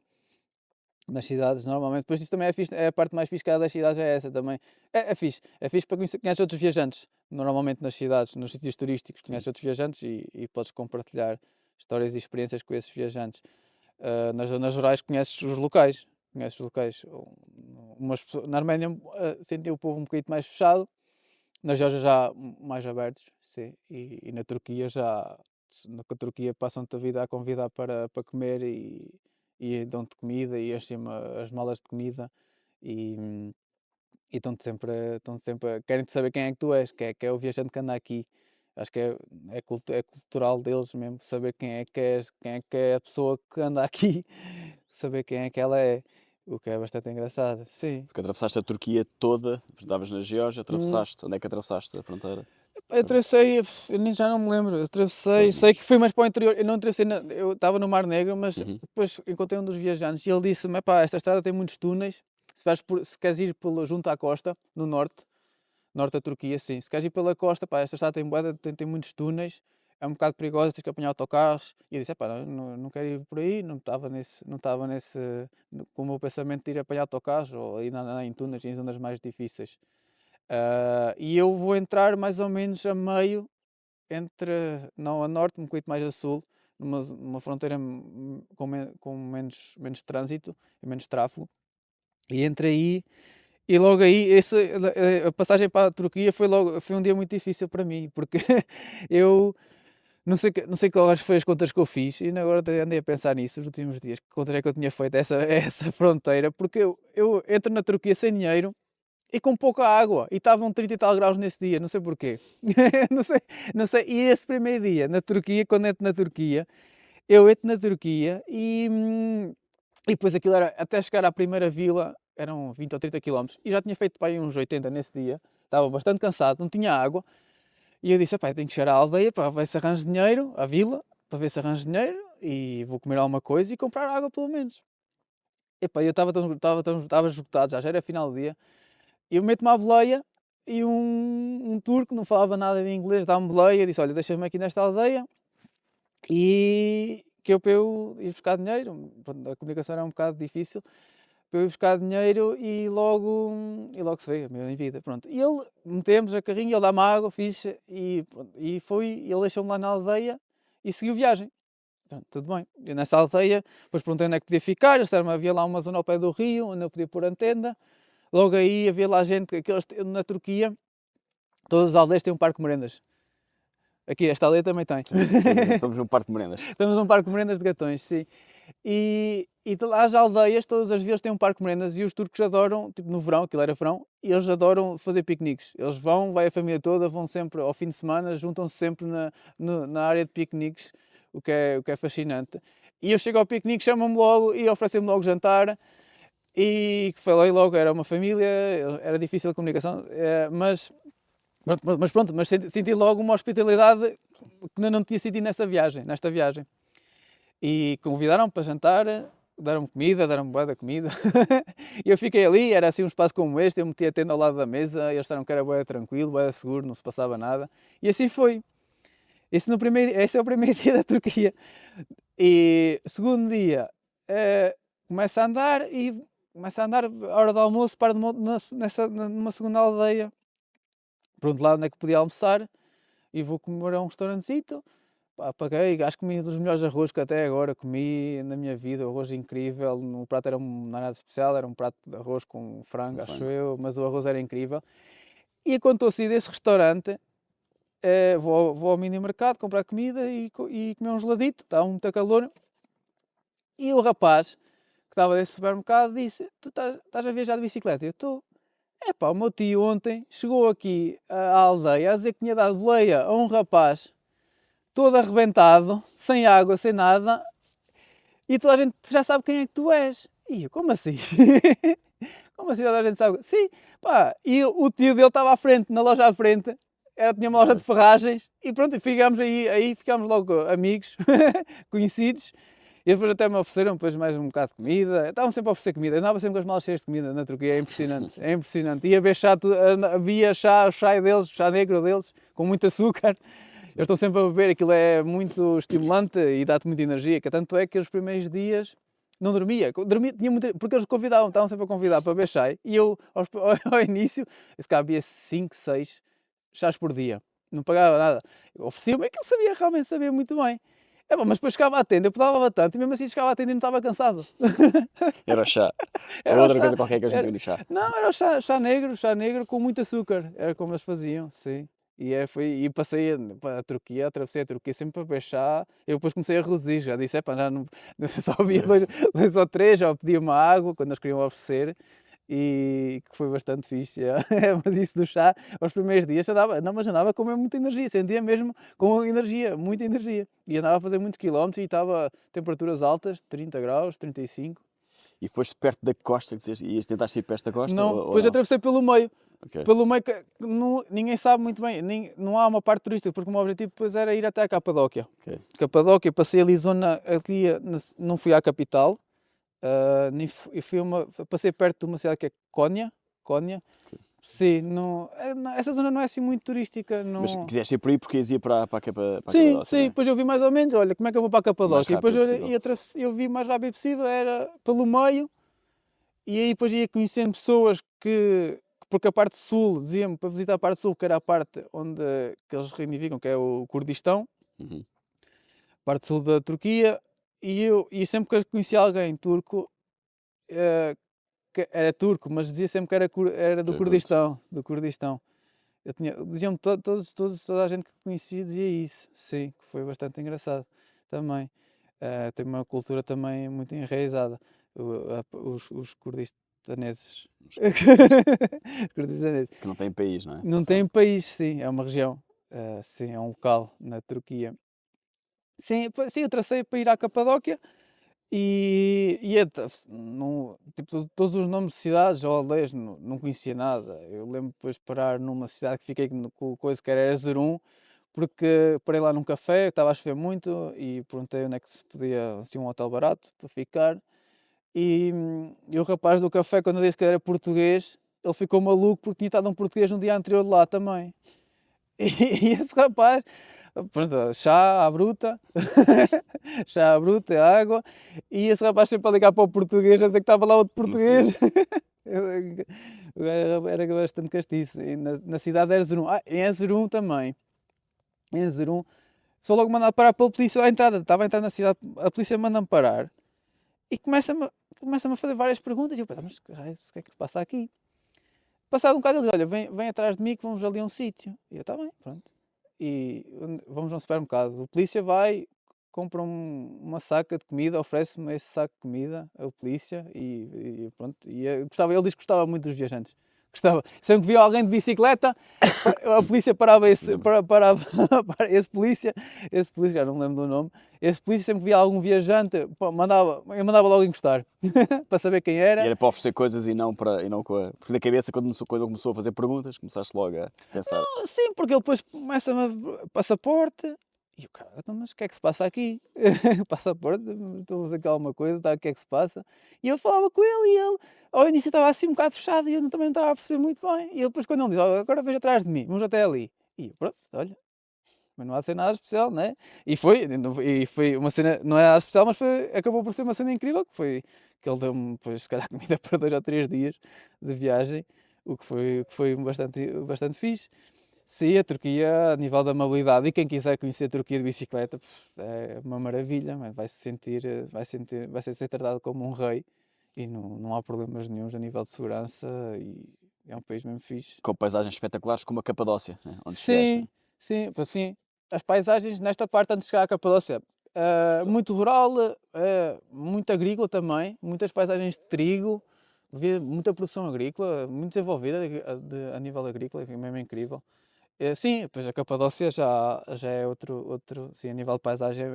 nas cidades, normalmente. Depois isso também é fixe, é a parte mais fixe que há das cidades, é essa também. É fixe para conhecer outros viajantes, normalmente nas cidades, nos sítios turísticos, Sim. conheces outros viajantes e podes compartilhar histórias e experiências com esses viajantes. Nas zonas rurais conheces os locais, na Arménia senti o povo um bocadinho mais fechado, na Geórgia já mais abertos, sim, e na Turquia já, na Turquia passam-te a vida a convidar para comer e dão-te comida e enchem as malas de comida e, e estão sempre, querem-te saber quem é que tu és, que é o viajante que anda aqui. Acho que é cultural deles mesmo, saber quem é que és, quem é que é a pessoa que anda aqui, saber quem é que ela é, o que é bastante engraçado, sim. Porque atravessaste a Turquia toda, estavas na Geórgia, Hum, atravessaste. Onde é que atravessaste a fronteira? Eu atravessei, eu já não me lembro, eu atravessei, Estados sei que Unidos. fui mais para o interior, eu não atravessei, eu estava no Mar Negro, mas Uhum. depois encontrei um dos viajantes e ele disse-me, pá, esta estrada tem muitos túneis, se queres ir junto à costa, no norte da Turquia, sim, se queres ir pela costa, pá, esta estrada tem muitos túneis, é um bocado perigosa, tens que apanhar autocarros, e eu disse, pá, não quero ir por aí, não estava com o meu pensamento de ir apanhar autocarros, ou ir em túneis, em zonas mais difíceis. E eu vou entrar mais ou menos a meio entre, não a norte, um bocadinho mais a sul, numa fronteira com menos trânsito e menos tráfego. E entre aí, e logo aí, a passagem para a Turquia foi um dia muito difícil para mim, porque eu não sei quais foi as contas que eu fiz, e agora até andei a pensar nisso nos últimos dias, que contas é que eu tinha feito essa fronteira, porque eu entro na Turquia sem dinheiro, e com pouca água, e estavam 30 e tal graus nesse dia, não sei porquê. não sei, não sei. E esse primeiro dia, na Turquia, quando entro na Turquia, eu entro na Turquia e depois aquilo era, até chegar à primeira vila, eram 20 ou 30 quilómetros, e já tinha feito para aí uns 80 nesse dia, estava bastante cansado, não tinha água, e eu disse, pá, tenho que chegar à aldeia para ver se arranjo dinheiro, à vila, para ver se arranjo dinheiro, e vou comer alguma coisa e comprar água pelo menos. Epá, eu estava esgotado, já era final do dia, eu meto-me à boleia e um turco, não falava nada de inglês, dá-me boleia, disse, olha, deixa-me aqui nesta aldeia e que eu para eu ir buscar dinheiro, a comunicação era um bocado difícil, para eu ir buscar dinheiro e logo se vê a minha vida, pronto. E ele, metemos a carrinho, ele dá-me água, fixe, ele deixou-me lá na aldeia e seguiu viagem. Pronto, tudo bem. Eu nessa aldeia, depois perguntei onde é que podia ficar, eles disseram, havia lá uma zona ao pé do rio, onde eu podia pôr a tenda. Logo aí havia lá gente, na Turquia, todas as aldeias têm um parque de merendas. Aqui, esta aldeia também tem. Sim. Estamos no Parque de Merendas. Estamos num parque de merendas de gatões, sim. E as aldeias, todas as vilas têm um parque de merendas e os turcos adoram, tipo no verão, aquilo era verão, e eles adoram fazer piqueniques. Eles vai a família toda, vão sempre ao fim de semana, juntam-se sempre na área de piqueniques, o que é fascinante. E eu chego ao piquenique, chamam-me logo e oferecem-me logo jantar. E falei logo, era uma família, era difícil a comunicação, mas senti logo uma hospitalidade que ainda não tinha sentido nesta viagem. E convidaram-me para jantar, deram-me comida, deram-me bué da comida. E eu fiquei ali, era assim um espaço como este, eu meti a tenda ao lado da mesa, eles disseram que era bué tranquilo, bué seguro, não se passava nada. E assim foi. Esse é o primeiro dia da Turquia. E segundo dia, começa a andar, a hora do almoço, paro numa segunda aldeia, pronto, lá onde é que podia almoçar, e vou comer a um restaurantezito. Pá, paguei, acho que comi um dos melhores arroz que até agora comi na minha vida, um arroz incrível, o prato não era nada especial, era um prato de arroz com frango, Um acho frango. eu, mas o arroz era incrível. E quando estou a sair desse restaurante, vou ao mini mercado comprar comida e comer um geladito, estava muito calor, e o rapaz que estava nesse supermercado disse, tu estás a viajar de bicicleta? Eu estou. Epá, o meu tio ontem chegou aqui à aldeia a dizer que tinha dado boleia a um rapaz todo arrebentado, sem água, sem nada, e toda a gente já sabe quem é que tu és. E eu, como assim? Como assim toda a gente sabe? Sim, pá, e o tio dele estava à frente, na loja à frente, tinha uma loja de ferragens, e pronto, e ficámos aí ficámos logo amigos, conhecidos, e depois até me ofereceram depois mais um bocado de comida, estavam sempre a oferecer comida, eu andava sempre com as malas cheias de comida na Turquia, é impressionante, é impressionante. Ia beber chá, havia chá, o chá deles, o chá negro deles, com muito açúcar, eu estou sempre a beber, aquilo é muito estimulante e dá-te muita energia, que tanto é que os primeiros dias não dormia, tinha muita, porque eles convidavam, estavam sempre a convidar para beber chá, e eu ao início, se calhar bebia 5, 6 chás por dia, não pagava nada, oferecia-me, aquilo sabia, realmente sabia muito bem. Bom, mas depois chegava à tenda, eu pedalava tanto, e mesmo assim chegava à tenda e não estava cansado. Era o chá. Ou Era o outra chá, coisa qualquer que a gente era, tem no chá. não, era o chá negro com muito açúcar, era como eles faziam, sim. E passei para a Turquia, atravessei a Turquia sempre para beber chá. Eu depois comecei a reduzir, já disse, já não, só bebia dois ou três, já pedia uma água quando eles queriam oferecer, e que foi bastante fixe. Mas isso do chá, aos primeiros dias, mas andava com muita energia, sentia mesmo com energia, muita energia. E andava a fazer muitos quilómetros e estava a temperaturas altas, 30 graus, 35. E foste perto da costa, que disseste, ias tentar sair perto da costa Não, ou depois não? atravessei pelo meio. Ok. Pelo meio que ninguém sabe muito bem, não há uma parte turística, porque o meu objetivo depois era ir até a Capadóquia. Ok. Capadóquia, passei ali zona, ali, não fui à capital, eu passei perto de uma cidade que é Konya. Konya. Sim, essa zona não é assim muito turística. Mas Não... quiseste ir por aí porque ias ir para a Sim, Capadócia, sim, não é? depois eu vi mais ou menos, olha, como é que eu vou para a O mais Capadóquia? E depois rápido possível. eu vi mais rápido possível, era pelo meio, e aí depois ia conhecendo pessoas porque a parte sul, dizia-me para visitar a parte sul, que era a parte onde que eles reivindicam, que é o Kurdistão, Uhum. parte sul da Turquia, e sempre que conhecia alguém turco, eh, que era turco, mas dizia sempre que era do Que curto. Kurdistão, do Kurdistão. Diziam-me toda a gente que conhecia dizia isso, sim, que foi bastante engraçado também. Tem uma cultura também muito enraizada, os kurdistaneses. Os kurdistaneses. Os kurdistaneses. Que não têm país, não é? Não São. tem país, sim, é uma região, sim, é um local na Turquia. Sim, sim, eu tracei para ir à Capadóquia tipo, todos os nomes de cidades ou aldeias não conhecia nada. Eu lembro depois de parar numa cidade que fiquei com coisa que era Erzurum, porque parei lá num café, estava a chover muito e perguntei onde é que se podia, assim, um hotel barato para ficar. E o rapaz do café, quando eu disse que era português, ele ficou maluco porque tinha estado um português no dia anterior lá também. E esse rapaz, pronto, chá à bruta, chá à bruta, água, e esse rapaz sempre a ligar para o português, a dizer que estava lá outro No português. fixe. Era bastante castiço. E na cidade de Erzurum. Em Erzurum também. Em Erzurum, sou logo mandado parar pela polícia à entrada. Estava a entrar na cidade, a polícia manda-me parar e começa-me a fazer várias perguntas. E eu penso, mas o que é que se passa aqui? Passado um bocado ele diz, olha, vem atrás de mim que vamos ali a um sítio. E eu, está bem, pronto. E vamos a um supermercado. O polícia vai, compra uma saca de comida, oferece-me esse saco de comida, a polícia, e pronto. Ele diz que gostava muito dos viajantes. Gostava. Sempre que via alguém de bicicleta, a polícia parava esse polícia, já não me lembro do nome, esse polícia sempre que via algum viajante, pô, eu mandava logo encostar, para saber quem E era. era para oferecer coisas e não com a. Porque na cabeça, quando começou a fazer perguntas, começaste logo a pensar. Sim, porque ele depois começa-me passaporte. E o cara, então, mas o que é que se passa aqui? Passaporte, estou a fazer aqui alguma coisa, tá, o que é que se passa? E eu falava com ele e ele, ao início estava assim um bocado fechado e eu também não estava a perceber muito bem. E ele depois quando ele diz, "Olha, agora veja atrás de mim, vamos até ali." E eu, pronto, olha, mas não há de ser nada especial, né? E foi uma cena, não era nada especial, mas acabou por ser uma cena incrível, que ele deu-me, depois, se calhar, comida para 2 ou 3 dias de viagem, o que foi bastante fixe. Sim, a Turquia, a nível da mobilidade, e quem quiser conhecer a Turquia de bicicleta, é uma maravilha, mas vai ser tratado como um rei e não há problemas nenhuns a nível de segurança e é um país mesmo fixe. Com paisagens espetaculares como a Capadócia, né? Onde chegaste. Sim, sim, pois sim. As paisagens nesta parte antes de chegar à Capadócia, muito rural, muito agrícola também, muitas paisagens de trigo, havia muita produção agrícola, muito desenvolvida a nível agrícola, que é mesmo incrível. Sim, pois a Capadócia já é outro, sim, a nível de paisagem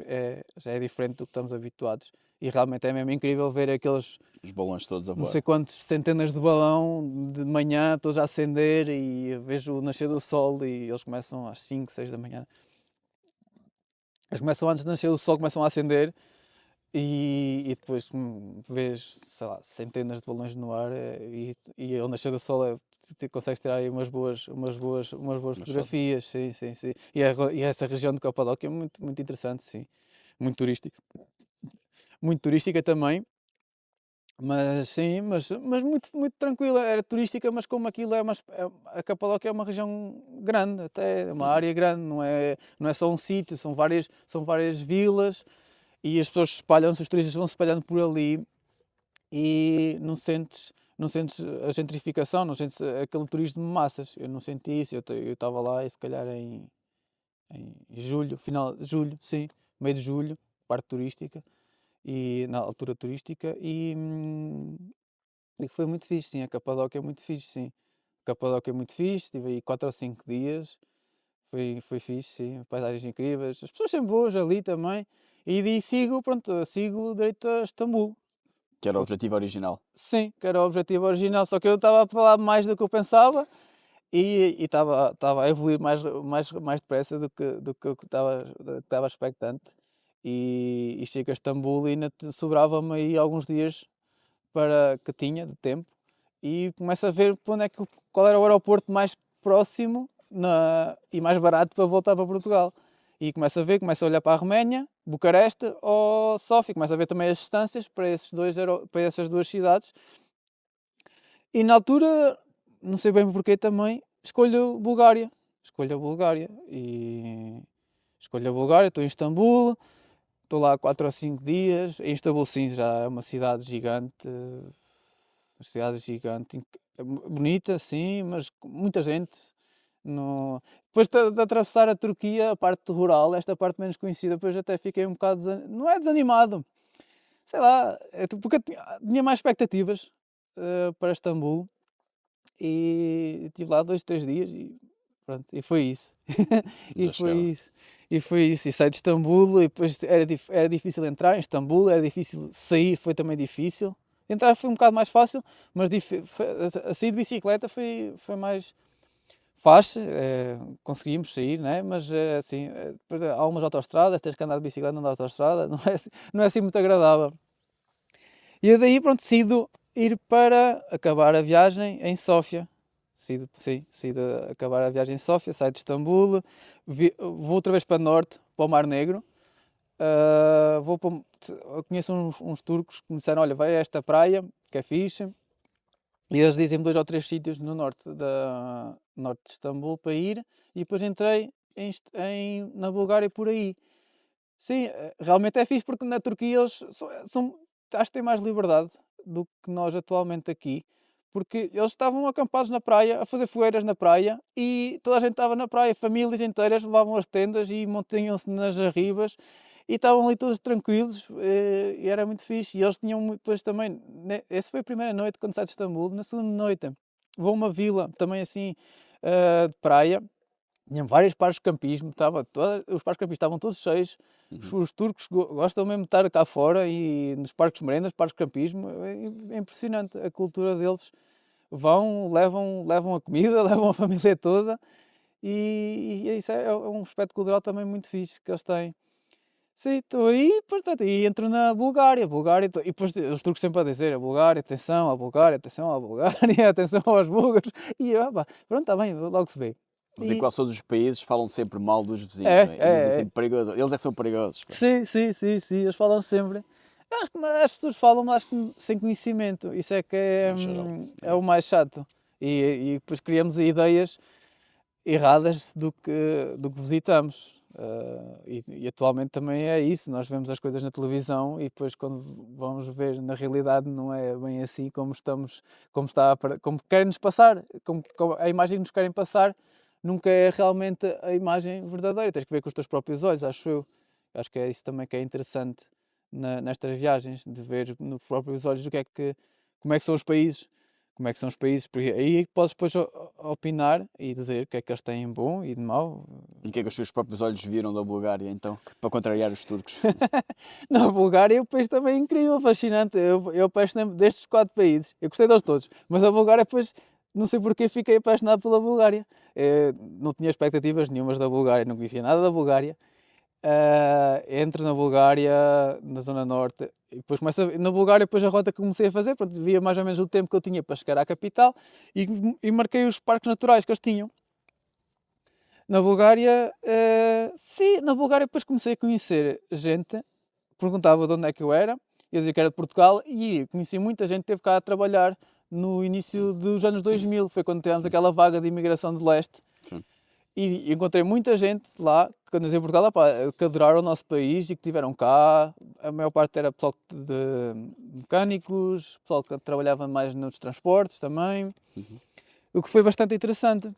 já é diferente do que estamos habituados. e realmente é mesmo incrível ver aqueles Os balões todos a não voar. sei quantos centenas de balão de manhã, todos a acender, e vejo o nascer do sol e eles começam às 5, 6 da manhã. Eles começam antes de nascer do sol, começam a acender e depois vês, sei lá, centenas de balões no ar e ao nascer do sol consegues tirar aí umas boas fotos. fotografias, sim, sim, sim. E essa região de Capadóquia é muito, muito interessante, sim. Muito turística. Muito turística também. Mas sim, mas muito, muito tranquila, era turística, mas como aquilo a Capadóquia é uma região grande, até é uma área grande, não é só um sítio, são várias vilas e as pessoas espalham-se, os turistas vão se espalhando por ali e não sentes a gentrificação, não sentes aquele turismo de massas. Eu não senti isso, eu estava lá e se calhar em julho, final de julho, sim, meio de julho, parte turística e na altura turística e foi muito fixe, sim, a Capadóquia é muito fixe, sim. A Capadóquia é muito fixe, estive aí 4 ou 5 dias, foi fixe, sim, paisagens incríveis, as pessoas são boas ali também, e daí sigo direito a Istambul. Que era o objetivo original. Sim, que era o objetivo original, só que eu estava a falar mais do que eu pensava e estava a evoluir mais depressa do que eu estava expectante. E chego a Istambul e ainda sobrava-me aí alguns dias que tinha de tempo e começo a ver para onde qual era o aeroporto mais próximo e mais barato para voltar para Portugal. E começo a olhar para a Roménia, Bucareste ou Sófia, começo a ver também as distâncias para essas duas cidades. E na altura, não sei bem porquê também, escolho Bulgária. Escolho a Bulgária estou em Istambul, estou lá 4 ou 5 dias. Em Istambul, sim, já é uma cidade gigante. Uma cidade gigante, bonita, sim, mas com muita gente. Depois de atravessar a Turquia, a parte rural, esta parte menos conhecida, depois até fiquei um bocado, não é desanimado, sei lá, porque eu tinha mais expectativas para Istambul e estive lá 2, 3 dias e pronto, e foi isso. E Da foi chegada. isso. E foi isso. E saí de Istambul e depois era difícil entrar em Istambul, era difícil sair, foi também difícil. Entrar foi um bocado mais fácil, mas a sair de bicicleta foi mais fácil. Conseguimos sair, né? Mas assim, depois há umas autoestradas, tens que andar de bicicleta na autoestrada, não é assim muito agradável. E eu daí, pronto, decido ir para acabar a viagem em Sófia. Decido acabar a viagem em Sófia, saio de Istambul, vou outra vez para norte, para o Mar Negro. Eu conheço uns turcos que me disseram, olha, vai a esta praia, que é fixe. E eles dizem-me 2 ou 3 sítios no norte de Istambul para ir. E depois entrei na Bulgária por aí. Sim, realmente é fixe porque na Turquia eles acho que têm mais liberdade do que nós atualmente aqui, porque eles estavam acampados na praia, a fazer fogueiras na praia e toda a gente estava na praia, famílias inteiras levavam as tendas e mantinham-se nas arribas e estavam ali todos tranquilos e era muito fixe. E eles tinham depois também, essa foi a primeira noite quando saí de Istambul, na segunda noite vou a uma vila também assim de praia. Tinha vários parques de campismo, os parques de campismo estavam todos cheios. Os turcos gostam mesmo de estar cá fora e nos parques de merendas, parques de campismo. É impressionante a cultura deles. Levam a comida, levam a família toda e isso é um aspecto cultural também muito fixe que eles têm. Sim, estou aí, portanto, e entro na Bulgária, e depois os turcos sempre a dizer, a Bulgária, atenção à Bulgária, atenção à Bulgária, atenção aos búlgaros, e eu, pronto, está bem, logo se vê. Mas em E, quase todos os países falam sempre mal dos vizinhos, é, não é? E dizem é, é. sempre perigoso. Eles é que são perigosos. Pá. Sim, sim, sim, sim, eles falam sempre. Eu acho que as pessoas falam, mas acho que sem conhecimento, isso é que Em geral. é o mais chato. E depois criamos ideias erradas do que visitamos. E atualmente também é isso, nós vemos as coisas na televisão e depois quando vamos ver na realidade não é bem assim como querem-nos passar, como a imagem que nos querem passar nunca é realmente a imagem verdadeira, tens que ver com os teus próprios olhos, acho eu. Acho que é isso também que é interessante nestas viagens, de ver nos próprios olhos como é que são os países como é que são os países, porque aí podes depois opinar e dizer o que é que eles têm de bom e de mau. E o que é que os seus próprios olhos viram da Bulgária, então, para contrariar os turcos? Na Bulgária o país também é incrível, fascinante. Eu apaixonei-me destes 4 países. Eu gostei deles todos. Mas a Bulgária, depois, não sei porque, fiquei apaixonado pela Bulgária. Não tinha expectativas nenhumas da Bulgária, não conhecia nada da Bulgária. Entro na Bulgária, na Zona Norte, e depois na Bulgária, depois a rota que comecei a fazer, pronto, via mais ou menos o tempo que eu tinha para chegar à capital e marquei os parques naturais que eles tinham. Na Bulgária, sim, na Bulgária depois comecei a conhecer gente, perguntava de onde é que eu era, eu dizia que era de Portugal e conheci muita gente que teve cá a trabalhar no início dos anos 2000, foi quando tivemos aquela vaga de imigração de leste. Sim. E encontrei muita gente lá, quando dizia Portugal, pá, que adoraram o nosso país e que tiveram cá. A maior parte era pessoal de mecânicos, pessoal que trabalhava mais nos transportes também. O que foi bastante interessante.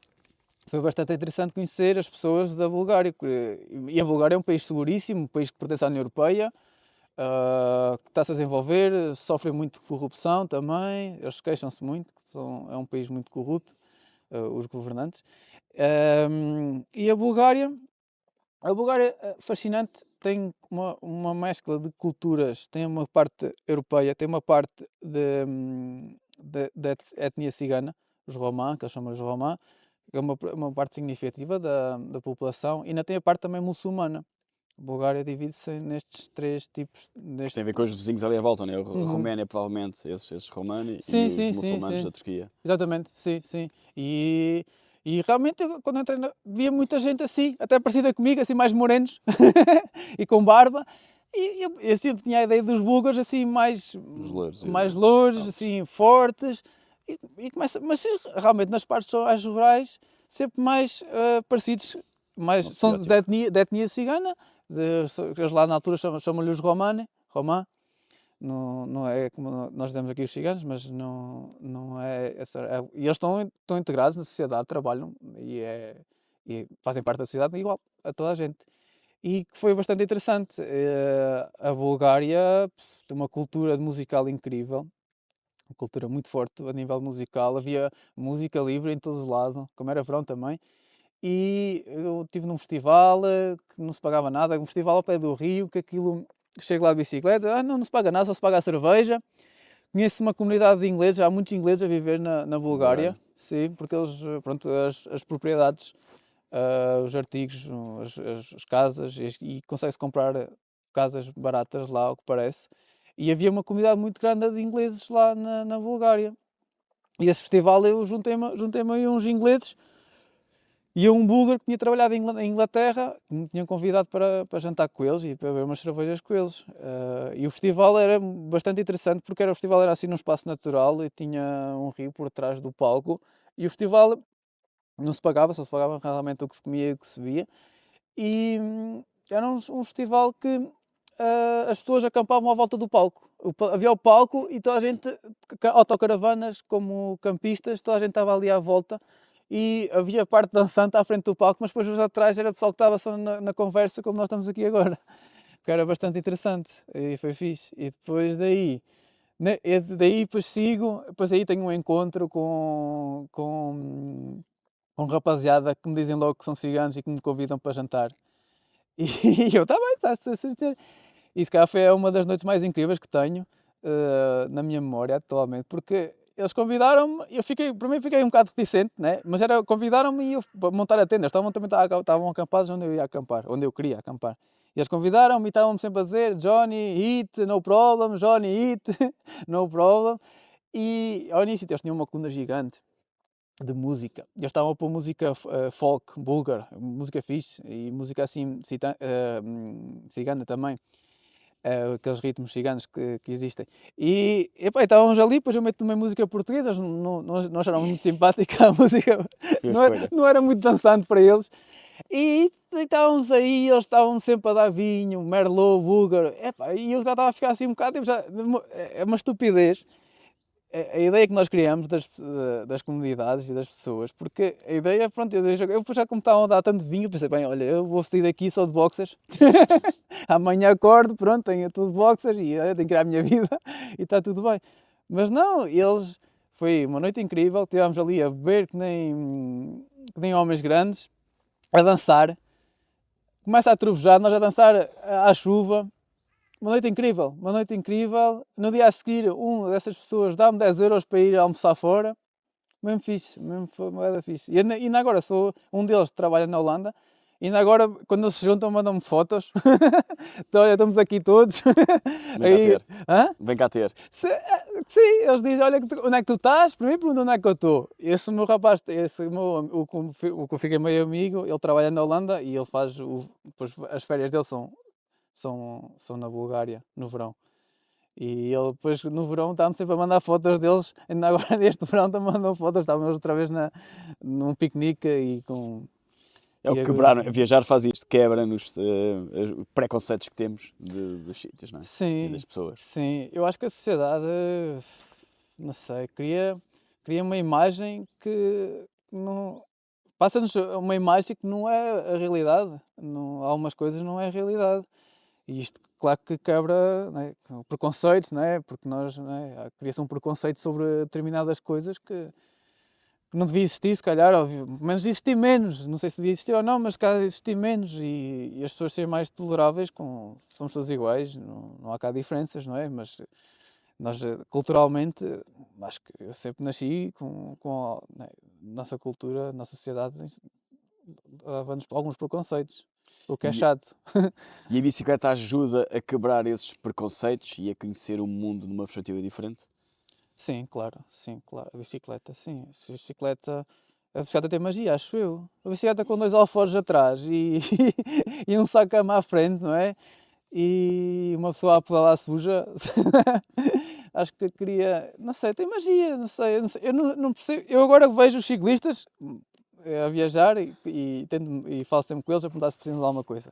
Foi bastante interessante conhecer as pessoas da Bulgária. E a Bulgária é um país seguríssimo, um país que pertence à União Europeia, que está-se a desenvolver, sofre muito de corrupção também, eles queixam-se muito, que é um país muito corrupto, os governantes. E a Bulgária fascinante, tem uma mescla de culturas, tem uma parte europeia, tem uma parte de etnia cigana, os romã, que eles chamam os romã, que é uma parte significativa da população, e ainda tem a parte também muçulmana. A Bulgária divide-se nestes 3 tipos. Isto tem a ver com os vizinhos ali à volta, não é? A Roménia, provavelmente, esses romanos, Sim, e sim, os sim, muçulmanos sim. da Turquia. Exatamente, sim, sim. E realmente, quando entrei, via muita gente assim, até parecida comigo, assim mais morenos e com barba. E eu sempre tinha a ideia dos búlgaros assim mais louros, assim fortes. Mas realmente nas partes mais rurais, sempre mais parecidos, são de etnia cigana. Eles lá na altura chamam-lhe os romã. Não é como nós dizemos aqui os ciganos, mas não é essa. E eles estão integrados na sociedade, trabalham e fazem parte da sociedade igual a toda a gente. E que foi bastante interessante. A Bulgária tem uma cultura musical incrível, uma cultura muito forte a nível musical. Havia música livre em todo lado, como era verão também. E eu estive num festival que não se pagava nada, um festival ao pé do rio, que aquilo. Chego lá de bicicleta, não se paga nada, só se paga a cerveja. Conheço uma comunidade de ingleses, há muitos ingleses a viver na Bulgária, sim, porque eles, pronto, as propriedades, os artigos, as casas, e consegue-se comprar casas baratas lá, ao que parece. E havia uma comunidade muito grande de ingleses lá na Bulgária. E esse festival eu juntei-me a uns ingleses e a um búlgaro que tinha trabalhado em Inglaterra, que me tinham convidado para jantar com eles e para beber umas cervejas com eles. E o festival era bastante interessante porque o festival era assim num espaço natural e tinha um rio por trás do palco. E o festival não se pagava, só se pagava realmente o que se comia e o que se bebia. E era um festival que as pessoas acampavam à volta do palco. Havia o palco e toda a gente, autocaravanas como campistas, toda a gente estava ali à volta. E havia parte dançante à frente do palco, mas depois os atrás era o pessoal que estava só na conversa, como nós estamos aqui agora. Que era bastante interessante e foi fixe. E depois depois sigo, depois aí tenho um encontro com rapaziada que me dizem logo que são ciganos e que me convidam para jantar. E eu, está bem, está-se a certeza. E se calhar foi uma das noites mais incríveis que tenho na minha memória atualmente, porque eles convidaram-me, para mim fiquei um bocado reticente, né? Mas convidaram-me e eu para montar a tenda. Eles estavam acampados onde eu ia acampar, onde eu queria acampar. E eles convidaram-me e estavam-me sempre a dizer Johnny, eat, no problem, Johnny, eat, no problem. E ao início eles tinham uma coluna gigante de música. Eles estavam a pôr música folk, búlgar, música fixe e música assim cigana também. Aqueles ritmos ciganos que existem. E estávamos ali, depois eu meto uma música portuguesa, eles não acharam muito simpática a música, não era muito dançante para eles. E estávamos aí, eles estavam sempre a dar vinho, merlot, búlgaro, e eu já estava a ficar assim um bocado, é uma estupidez. A ideia que nós criamos das comunidades e das pessoas, porque a ideia, pronto, eu já como estavam a dar tanto vinho, pensei, bem, olha, eu vou sair daqui só de boxers, amanhã acordo, pronto, tenho tudo de boxers e tenho que ir à minha vida e está tudo bem. Mas não, eles Foi uma noite incrível, estivemos ali a beber que nem homens grandes, a dançar. Começa a trovejar, nós a dançar à chuva. Uma noite incrível, uma noite incrível. No dia a seguir, uma dessas pessoas dá-me 10 euros para ir almoçar fora. Mesmo fixe, mesmo foi uma moeda fixe. E ainda agora sou um deles que trabalha na Holanda. E ainda agora, quando eles se juntam, mandam-me fotos. Então, olha, estamos aqui todos. Vem cá ter. Hã? Vem cá ter. Sim, eles dizem, olha, onde é que tu estás? Primeiro perguntam onde é que eu estou. Esse meu rapaz, o que eu fiquei meio amigo, ele trabalha na Holanda e ele faz, depois as férias dele são na Bulgária, no verão. E ele depois no verão está-me sempre a mandar fotos deles, ainda agora neste verão está-me mandando fotos, estávamos outra vez num piquenique e com... É o e que agora- quebrar, viajar faz isto, quebra-nos os preconceitos que temos dos sítios, não é? E Sim, das pessoas. sim, eu acho que a sociedade, não sei, cria uma imagem que não... Passa-nos uma imagem que não é a realidade, não, algumas coisas não é a realidade. E isto, claro que quebra, né, o preconceito, né, porque nós, né, cria-se um preconceito sobre determinadas coisas que não devia existir, se calhar, ou pelo menos existir menos. Não sei se devia existir ou não, mas se calhar existir menos e as pessoas serem mais toleráveis, somos todos iguais, não há cá diferenças, não é? Mas nós, culturalmente, acho que eu sempre nasci com né, nossa cultura, nossa sociedade, leva-nos alguns preconceitos, o que é E, chato. e a bicicleta ajuda a quebrar esses preconceitos e a conhecer o mundo numa perspectiva diferente? Sim, claro, sim, claro. A bicicleta, sim. A bicicleta tem magia, acho eu. A bicicleta com dois alforjes atrás e um saco à frente, não é? E uma pessoa a pedalar suja. Acho que queria. Não sei, tem magia, não sei. Eu, não sei, eu não percebo. Eu agora vejo os ciclistas a viajar e falo sempre com eles a perguntar se precisam de alguma coisa.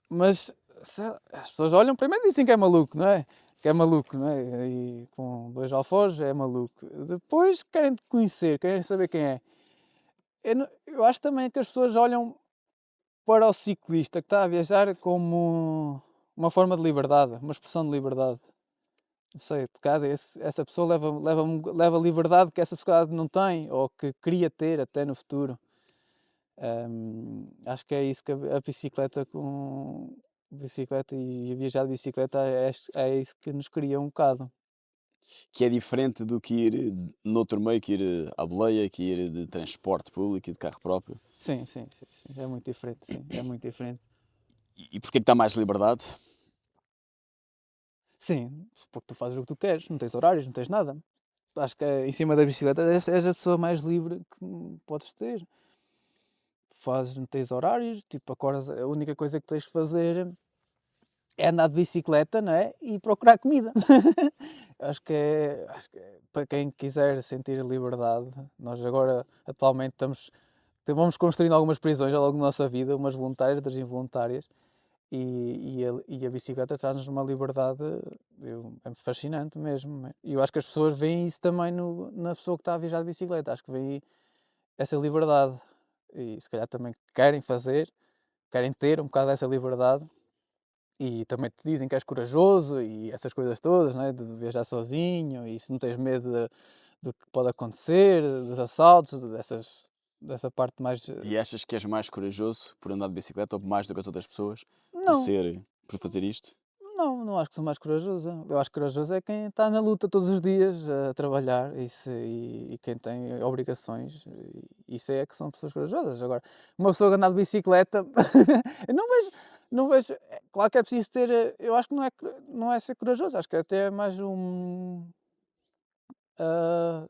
Mas sei lá, as pessoas olham primeiro e dizem que é maluco, não é? Que é maluco, não é? E com dois alforjes é maluco. Depois querem te conhecer, querem saber quem é. Eu acho também que as pessoas olham para o ciclista que está a viajar como uma forma de liberdade, uma expressão de liberdade. Não sei, de cada essa pessoa leva liberdade que essa sociedade não tem ou que queria ter até no futuro. Acho que é isso que a bicicleta e a viajar de bicicleta é isso que nos cria um bocado. Que é diferente do que ir noutro meio, que ir à boleia, que ir de transporte público e de carro próprio. Sim, sim, sim, sim, é muito diferente, sim, é muito diferente. E porquê que dá mais liberdade? Sim, porque tu fazes o que tu queres, não tens horários, não tens nada. Acho que em cima da bicicleta és a pessoa mais livre que podes ter. Fazes, não tens horários, tipo, acordas, a única coisa que tens que fazer é andar de bicicleta, não é? E procurar comida. Acho que é para quem quiser sentir liberdade. Nós agora, atualmente, vamos construindo algumas prisões ao longo da nossa vida, umas voluntárias, outras involuntárias, e a bicicleta traz-nos uma liberdade é fascinante mesmo. E eu acho que as pessoas veem isso também na pessoa que está a viajar de bicicleta. Acho que veem essa liberdade e se calhar também querem ter um bocado dessa liberdade e também te dizem que és corajoso e essas coisas todas, né? De viajar sozinho e se não tens medo do que pode acontecer, dos assaltos, dessa parte mais. E achas que és mais corajoso por andar de bicicleta ou mais do que as outras pessoas Não, por fazer isto? não acho que sou mais corajoso. Eu acho que corajoso é quem está na luta todos os dias a trabalhar e quem tem obrigações. Isso é que são pessoas corajosas. Agora, uma pessoa que anda de bicicleta, eu não vejo. Claro que é preciso ter. Eu acho que não é ser corajoso, acho que até é mais ah,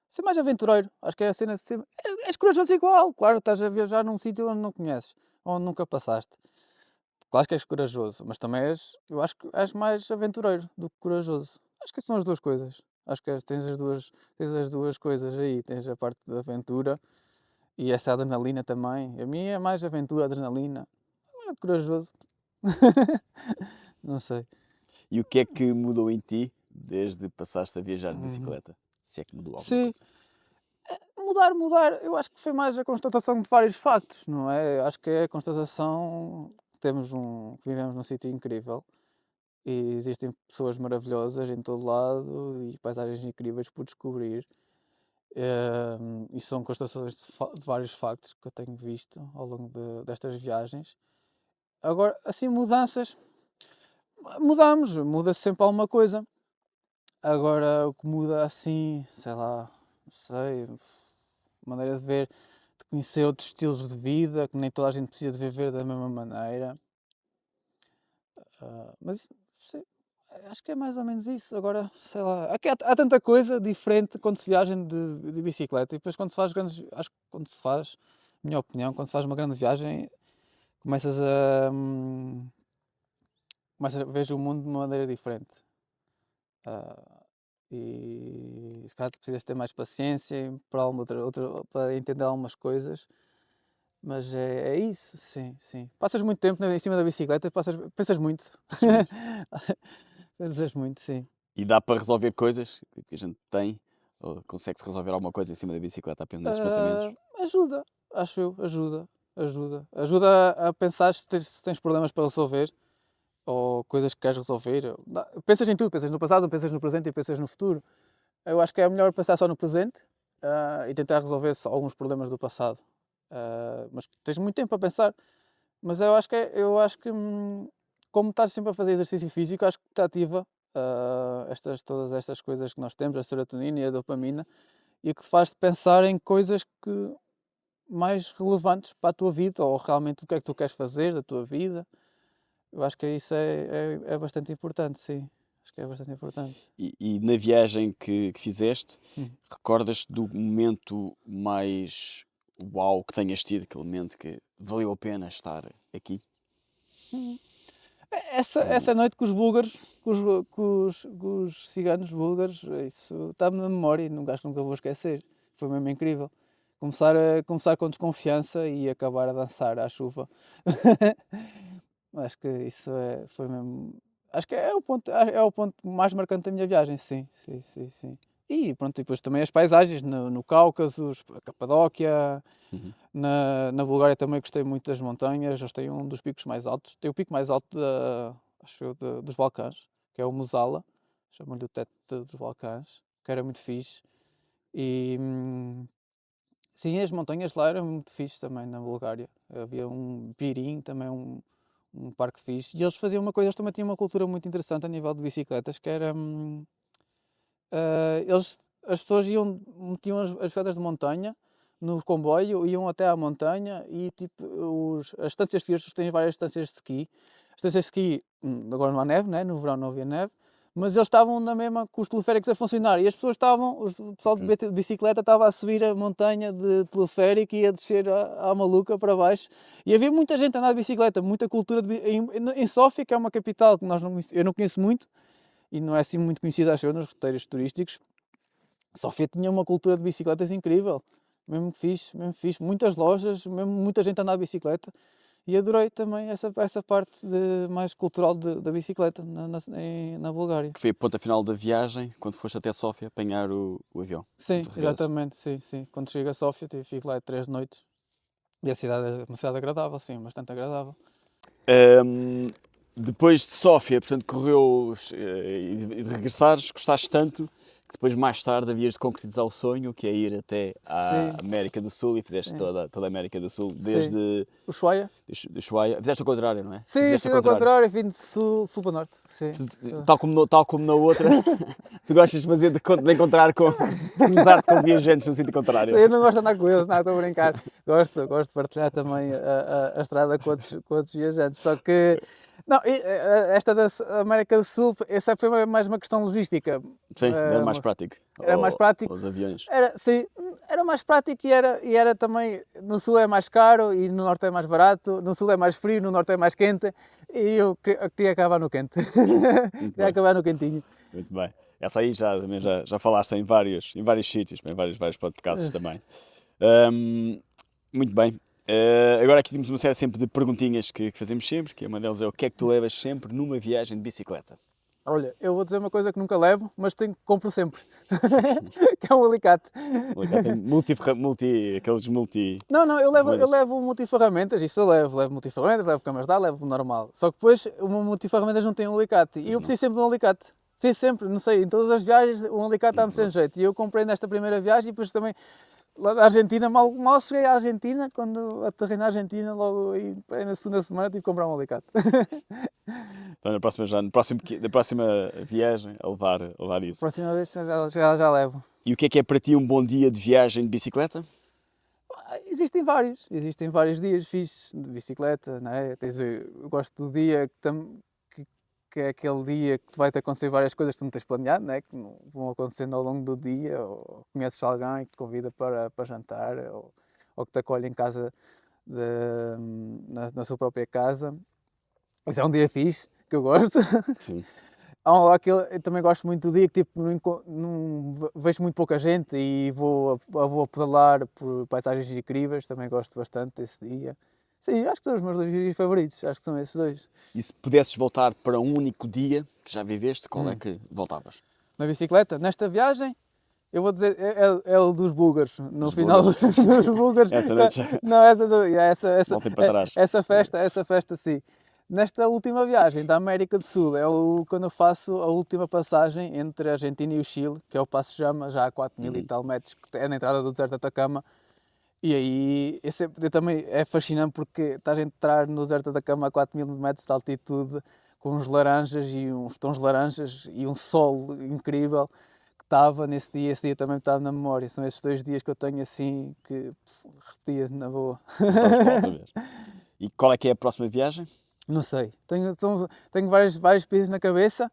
ser mais aventureiro. Acho que é a cena de ser. És corajoso igual, claro, estás a viajar num sítio onde não conheces, onde nunca passaste. Claro que és corajoso, mas também eu acho que és mais aventureiro do que corajoso. Acho que são as duas coisas. Acho que tens as duas coisas aí. Tens a parte da aventura e essa adrenalina também. A minha é mais aventura, adrenalina. Não é de corajoso. Não sei. E o que é que mudou em ti desde que passaste a viajar de Uhum. bicicleta? Se é que mudou alguma Sim, coisa. mudar, eu acho que foi mais a constatação de vários factos, não é? Acho que é a constatação que vivemos num sítio incrível e existem pessoas maravilhosas em todo lado e paisagens incríveis por descobrir. Isto são constatações de vários factos que eu tenho visto ao longo destas viagens. Agora, assim, mudanças, muda-se sempre alguma coisa. Agora, o que muda assim, sei lá, não sei, maneira de ver, de conhecer outros estilos de vida, que nem toda a gente precisa de viver da mesma maneira. Mas sim, acho que é mais ou menos isso. Agora, sei lá, há tanta coisa diferente quando se viaja de bicicleta e depois quando se faz grandes, acho que quando se faz, minha opinião, quando se faz uma grande viagem, começas a, começas a ver o mundo de uma maneira diferente. E se calhar tu precisas ter mais paciência para, para entender algumas coisas, mas é isso, sim, sim. Passas muito tempo em cima da bicicleta, pensas muito. Pensas muito. Pensas muito, sim. E dá para resolver coisas que a gente tem, ou consegue-se resolver alguma coisa em cima da bicicleta apenas nesses pensamentos? Ajuda, acho eu, ajuda a pensar se tens problemas para resolver ou coisas que queres resolver. Pensas em tudo, pensas no passado, pensas no presente e pensas no futuro. Eu acho que é melhor pensar só no presente e tentar resolver só alguns problemas do passado. Mas tens muito tempo a pensar. Mas eu acho que como estás sempre a fazer exercício físico, acho que te ativa todas estas coisas que nós temos, a serotonina e a dopamina, e que faz-te pensar em coisas mais relevantes para a tua vida, ou realmente o que é que tu queres fazer da tua vida. Eu acho que isso é bastante importante, sim. Acho que é bastante importante. E na viagem que fizeste, Hum. recordas-te do momento mais uau que tenhas tido, aquele momento que valeu a pena estar aqui? Hum. Essa noite com os búlgaros, com os ciganos búlgaros, isso está-me na memória e acho que nunca vou esquecer. Foi mesmo incrível. Começar com desconfiança e acabar a dançar à chuva. Acho que isso foi mesmo. Acho que é o ponto mais marcante da minha viagem, sim, sim, sim, sim. E pronto, e depois também as paisagens no Cáucaso, a Capadóquia, Uhum. na Bulgária também gostei muito das montanhas, eles têm um dos picos mais altos, tem o pico mais alto acho eu, dos Balcãs, que é o Musala, chamam-lhe o teto dos Balcãs, que era muito fixe. E sim, as montanhas lá eram muito fixe também na Bulgária. Havia um Pirin, também um parque fixe. E eles faziam uma coisa, eles também tinham uma cultura muito interessante a nível de bicicletas, que era as pessoas metiam as bicicletas de montanha no comboio, iam até à montanha e tipo, as estâncias de ski, têm várias estâncias de ski. As estâncias de ski, agora não há neve, né? No verão não havia neve, mas eles estavam na mesma com os teleféricos a funcionar e as pessoas o pessoal de bicicleta estava a subir a montanha de teleférico e a descer à maluca para baixo. E havia muita gente a andar de bicicleta, muita cultura em Sófia, que é uma capital que eu não conheço muito, e não é assim muito conhecida, acho eu, nos roteiros turísticos. Sofia tinha uma cultura de bicicletas incrível, mesmo fixe, mesmo fixe. Muitas lojas, mesmo muita gente a andar de bicicleta. E adorei também essa parte mais cultural da bicicleta na Bulgária. Que foi a ponta final da viagem, quando foste até Sófia apanhar o avião. Sim, De regresso. exatamente, sim, sim. Quando chego a Sófia, fico lá 3 noites. E a cidade é uma cidade agradável, sim, bastante agradável. Depois de Sófia, portanto, correu e de regressares, gostaste tanto que depois, mais tarde, havias de concretizar o sonho, que é ir até à Sim, América do Sul, e fizeste sim, toda a América do Sul, sim. desde Ushuaia? de Ushuaia. Fizeste ao contrário, não é? Tu Sim, fizeste fiz ao ao contrário. contrário, vim de sul para norte. Sim. Tal como na outra, tu gostas de fazer de encontrar cruzar-te com viajantes no sítio contrário. Eu não gosto de andar com eles, não, estou a brincar. Gosto de partilhar também a estrada com outros viajantes. Só que, não, esta da América do Sul, essa foi mais uma questão logística. Sim, era mais prático. Era mais prático. Os aviões. Sim, era mais prático e era também. No Sul é mais caro e no Norte é mais barato. No Sul é mais frio, no Norte é mais quente. E eu queria acabar no quente. Queria acabar no quentinho. Muito bem. Essa aí já falaste em vários sítios, em vários podcasts também. Muito bem. Agora aqui temos uma série sempre de perguntinhas que fazemos sempre, que uma delas é o que é que tu levas sempre numa viagem de bicicleta? Olha, eu vou dizer uma coisa que nunca levo, mas compro sempre. Que é um alicate. Aqueles multi... Não, eu ferramentas. levo multiferramentas, isso eu levo. Levo multiferramentas, levo câmaras de ar, levo o normal. Só que depois, uma multiferramentas não tem um alicate. E eu preciso sempre de um alicate. Fiz sempre, não sei, em todas as viagens, um alicate está-me sem jeito. E eu comprei nesta primeira viagem e depois também... Lá da Argentina, mal cheguei à Argentina, quando aterrei na Argentina, logo aí, na segunda semana tive que comprar um alicate. Então na próxima viagem a levar isso. Próxima vez já levo. E o que é para ti um bom dia de viagem de bicicleta? Existem vários dias fixes de bicicleta, não é? Eu gosto do dia que é aquele dia que vai-te acontecer várias coisas que tu não tens planeado, não é? Que vão acontecendo ao longo do dia, ou conheces alguém que te convida para jantar, ou que te acolhe em casa, na sua própria casa. Isso é um dia fixe, que eu gosto. Sim. Eu também gosto muito do dia que tipo, não vejo muito pouca gente e vou a pedalar por paisagens incríveis, também gosto bastante desse dia. Sim, acho que são os meus 2 dias favoritos, acho que são esses 2. E se pudesses voltar para um único dia que já viveste, qual é que voltavas? Na bicicleta, nesta viagem, eu vou dizer, é o dos búlgaros, no Dos final búlgaros. dos búlgaros. Essa noite já... Não, Voltem para trás. essa festa sim. Nesta última viagem da América do Sul, quando eu faço a última passagem entre a Argentina e o Chile, que é o Passo Chama, já a 4.000 e tal metros, que é na entrada do deserto de Atacama. E aí, também é fascinante porque estás a entrar no deserto de Atacama a 4.000 metros de altitude, com uns tons laranjas e um sol incrível que estava nesse dia. Esse dia também estava na memória. São esses 2 dias que eu tenho assim, que repetia na boa. E qual é que é a próxima viagem? Não sei, tenho vários países na cabeça,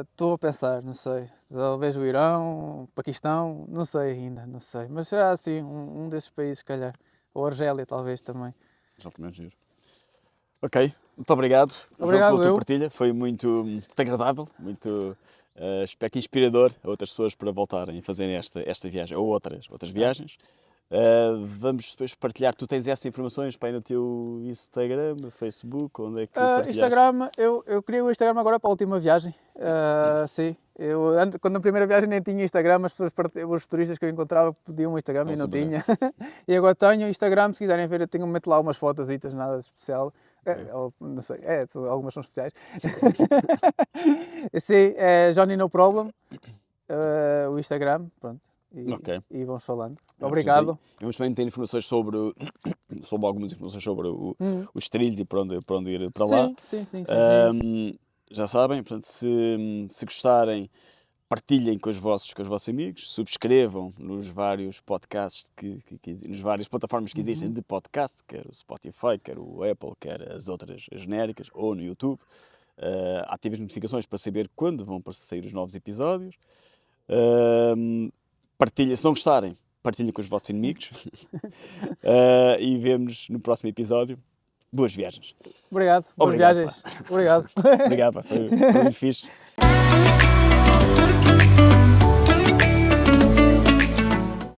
estou a pensar, não sei, talvez o Irão, o Paquistão, não sei ainda, não sei, mas será assim, um desses países se calhar, ou a Argélia talvez também. Exatamente, giro. Ok, muito obrigado, Obrigado, pela tua partilha, foi muito agradável, muito inspirador a outras pessoas para voltarem a fazerem esta viagem, ou outras viagens. Vamos depois partilhar. Tu tens essas informações para ir no teu Instagram, Facebook, onde é que partilhaste? Instagram, eu criei o Instagram agora para a última viagem. Sim, quando na primeira viagem nem tinha Instagram, os turistas que eu encontrava pediam um Instagram e não tinha. E agora tenho o Instagram, se quiserem ver, eu meto lá umas fotositas, nada de especial. Não sei, algumas são especiais. Sim, é Johnny No Problem, o Instagram, pronto. E vamos falando. Obrigado. Vamos também ter informações sobre algumas informações sobre os trilhos e para onde ir para lá. Sim. Já sabem, portanto, se gostarem, partilhem com os vossos amigos, subscrevam nos vários podcasts nas várias plataformas que existem de podcast, quer o Spotify, quer o Apple, quer as outras genéricas, ou no YouTube. Ativem as notificações para saber quando vão sair os novos episódios. Partilhem, se não gostarem, partilhem com os vossos inimigos. E vemo-nos no próximo episódio. Boas viagens. Obrigado. Boas viagens. Obrigado. Obrigado, foi muito fixe.